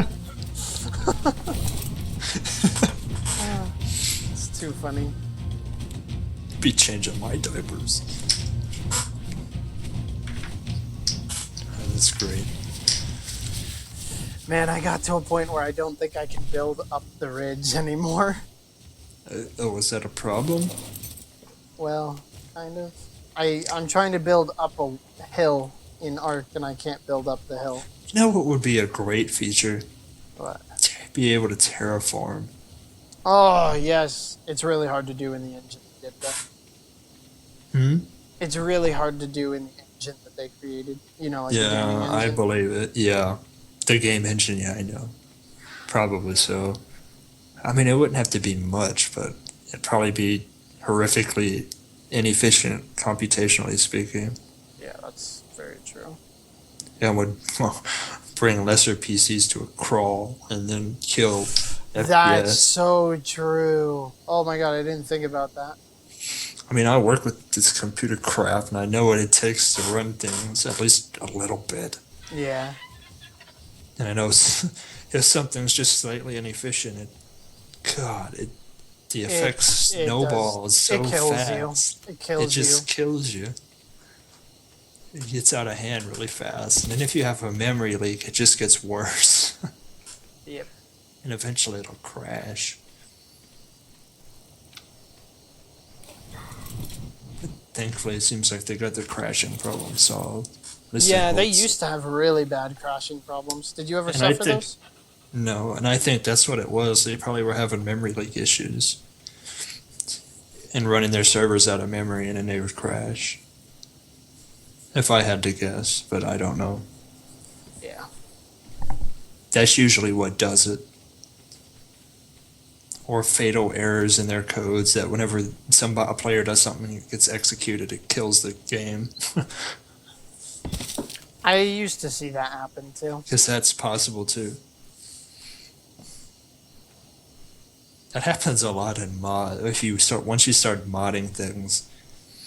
It's too funny. Be changing my diapers. That's great. Man, I got to a point where I don't think I can build up the ridge anymore. Oh, is that a problem? Well, kind of. I'm trying to build up a hill in ARK, and I can't build up the hill. You know what would be a great feature? What? Be able to terraform. Oh, yes. It's really hard to do in the engine they did that. Hmm? It's really hard to do in the engine that they created. You know, like the gaming Yeah, I engine. believe it. Yeah. The game engine, yeah, I know. Probably so. I mean, it wouldn't have to be much, but it'd probably be horrifically inefficient, computationally speaking. Yeah, that's very true. And would bring lesser PCs to a crawl and then kill FPS. That's so true. Oh my god, I didn't think about that. I mean, I work with this computer crap, and I know what it takes to run things, at least a little bit. Yeah. And I know if something's just slightly inefficient, the effects it snowball does. so It kills fast. you. It kills It just you. kills you. It gets out of hand really fast. And then if you have a memory leak, it just gets worse. Yep. And eventually it'll crash. But thankfully, it seems like they got the crashing problem solved. At least Yeah, they hope so. used to have really bad crashing problems. Did you ever And I suffer think- those? No, and I think that's what it was. They probably were having memory leak issues. And running their servers out of memory, and then they would crash. If I had to guess, but I don't know. Yeah. That's usually what does it. Or fatal errors in their codes that whenever a player does something and gets executed, it kills the game. I used to see that happen too. Because that's possible too. That happens a lot in mod. Once you start modding things,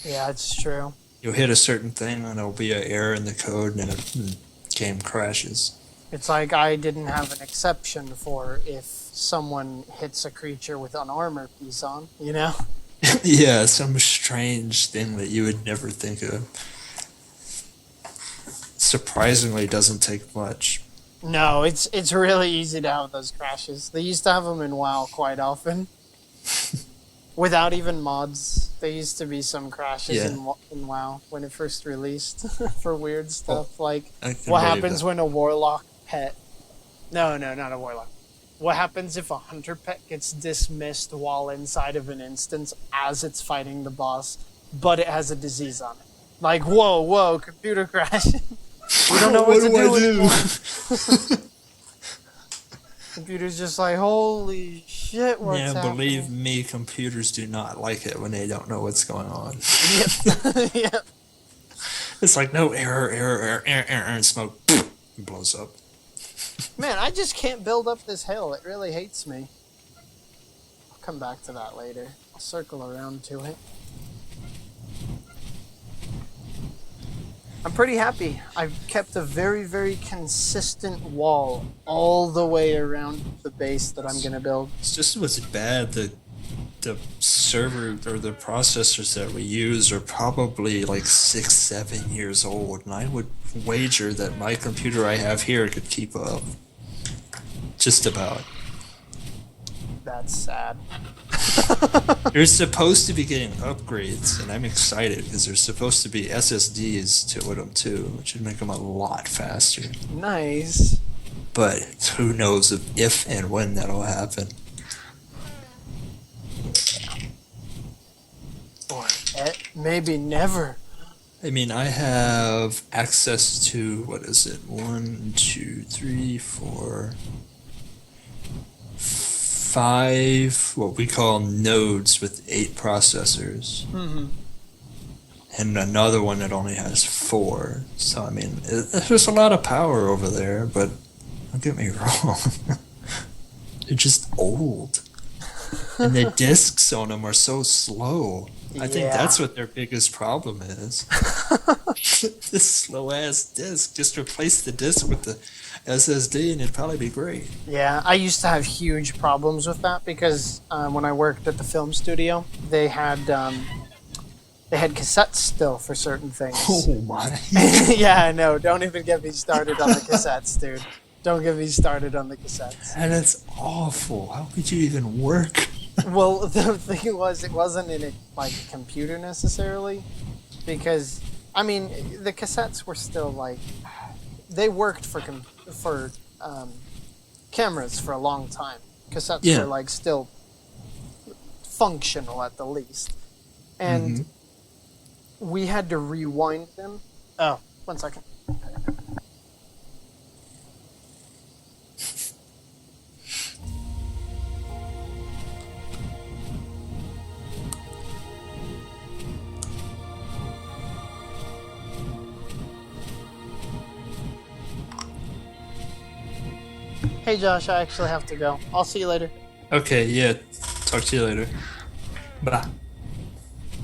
Yeah, it's true. you'll hit a certain thing and there'll be an error in the code and then the game crashes. It's like I didn't have an exception for if someone hits a creature with an armor piece on, you know? Yeah, some strange thing that you would never think of. Surprisingly, doesn't take much. No, it's really easy to have those crashes. They used to have them in WoW quite often. Without even mods, there used to be some crashes Yeah. in WoW when it first released for weird stuff. Like, I can what believe happens that. when a warlock pet... No, not a warlock. What happens if a hunter pet gets dismissed while inside of an instance as it's fighting the boss, but it has a disease on it? Like, whoa, computer crash. We don't know what to do anymore. Computer's just like, holy shit, what's Yeah, happening? believe me, computers do not like it when they don't know what's going on. Yep. Yep. It's like, no, error, and smoke blows up. Man, I just can't build up this hill. It really hates me. I'll come back to that later. I'll circle around to it. I'm pretty happy. I've kept a very, very consistent wall all the way around the base that I'm going to build. It's just what's bad. The server or the processors that we use are probably like 6-7 years old, and I would wager that my computer I have here could keep up. Just about. That's sad. You're supposed to be getting upgrades, and I'm excited because there's supposed to be SSDs to them too, which would make them a lot faster. Nice. But who knows if and when that'll happen. Or maybe never. I mean, I have access to, what is it? 1, 2, 3, 4, 5, what we call nodes with 8 processors. Mm-hmm. And another one that only has 4. So, I mean, there's a lot of power over there, but don't get me wrong. They're just old. And the discs on them are so slow. I think that's what their biggest problem is. This slow ass disc. Just replace the disc with the SSD and it'd probably be great. Yeah, I used to have huge problems with that because when I worked at the film studio, they had cassettes still for certain things. Oh my. Yeah, I know. Don't even get me started on the cassettes, dude. Don't get me started on the cassettes. And it's awful. How could you even work? Well, the thing was, it wasn't in a computer necessarily, because I mean the cassettes were still like they worked for cameras for a long time. Cassettes were like still functional at the least, and we had to rewind them. Oh, 1 second. Hey Josh, I actually have to go. I'll see you later. Okay, yeah. Talk to you later. Bye.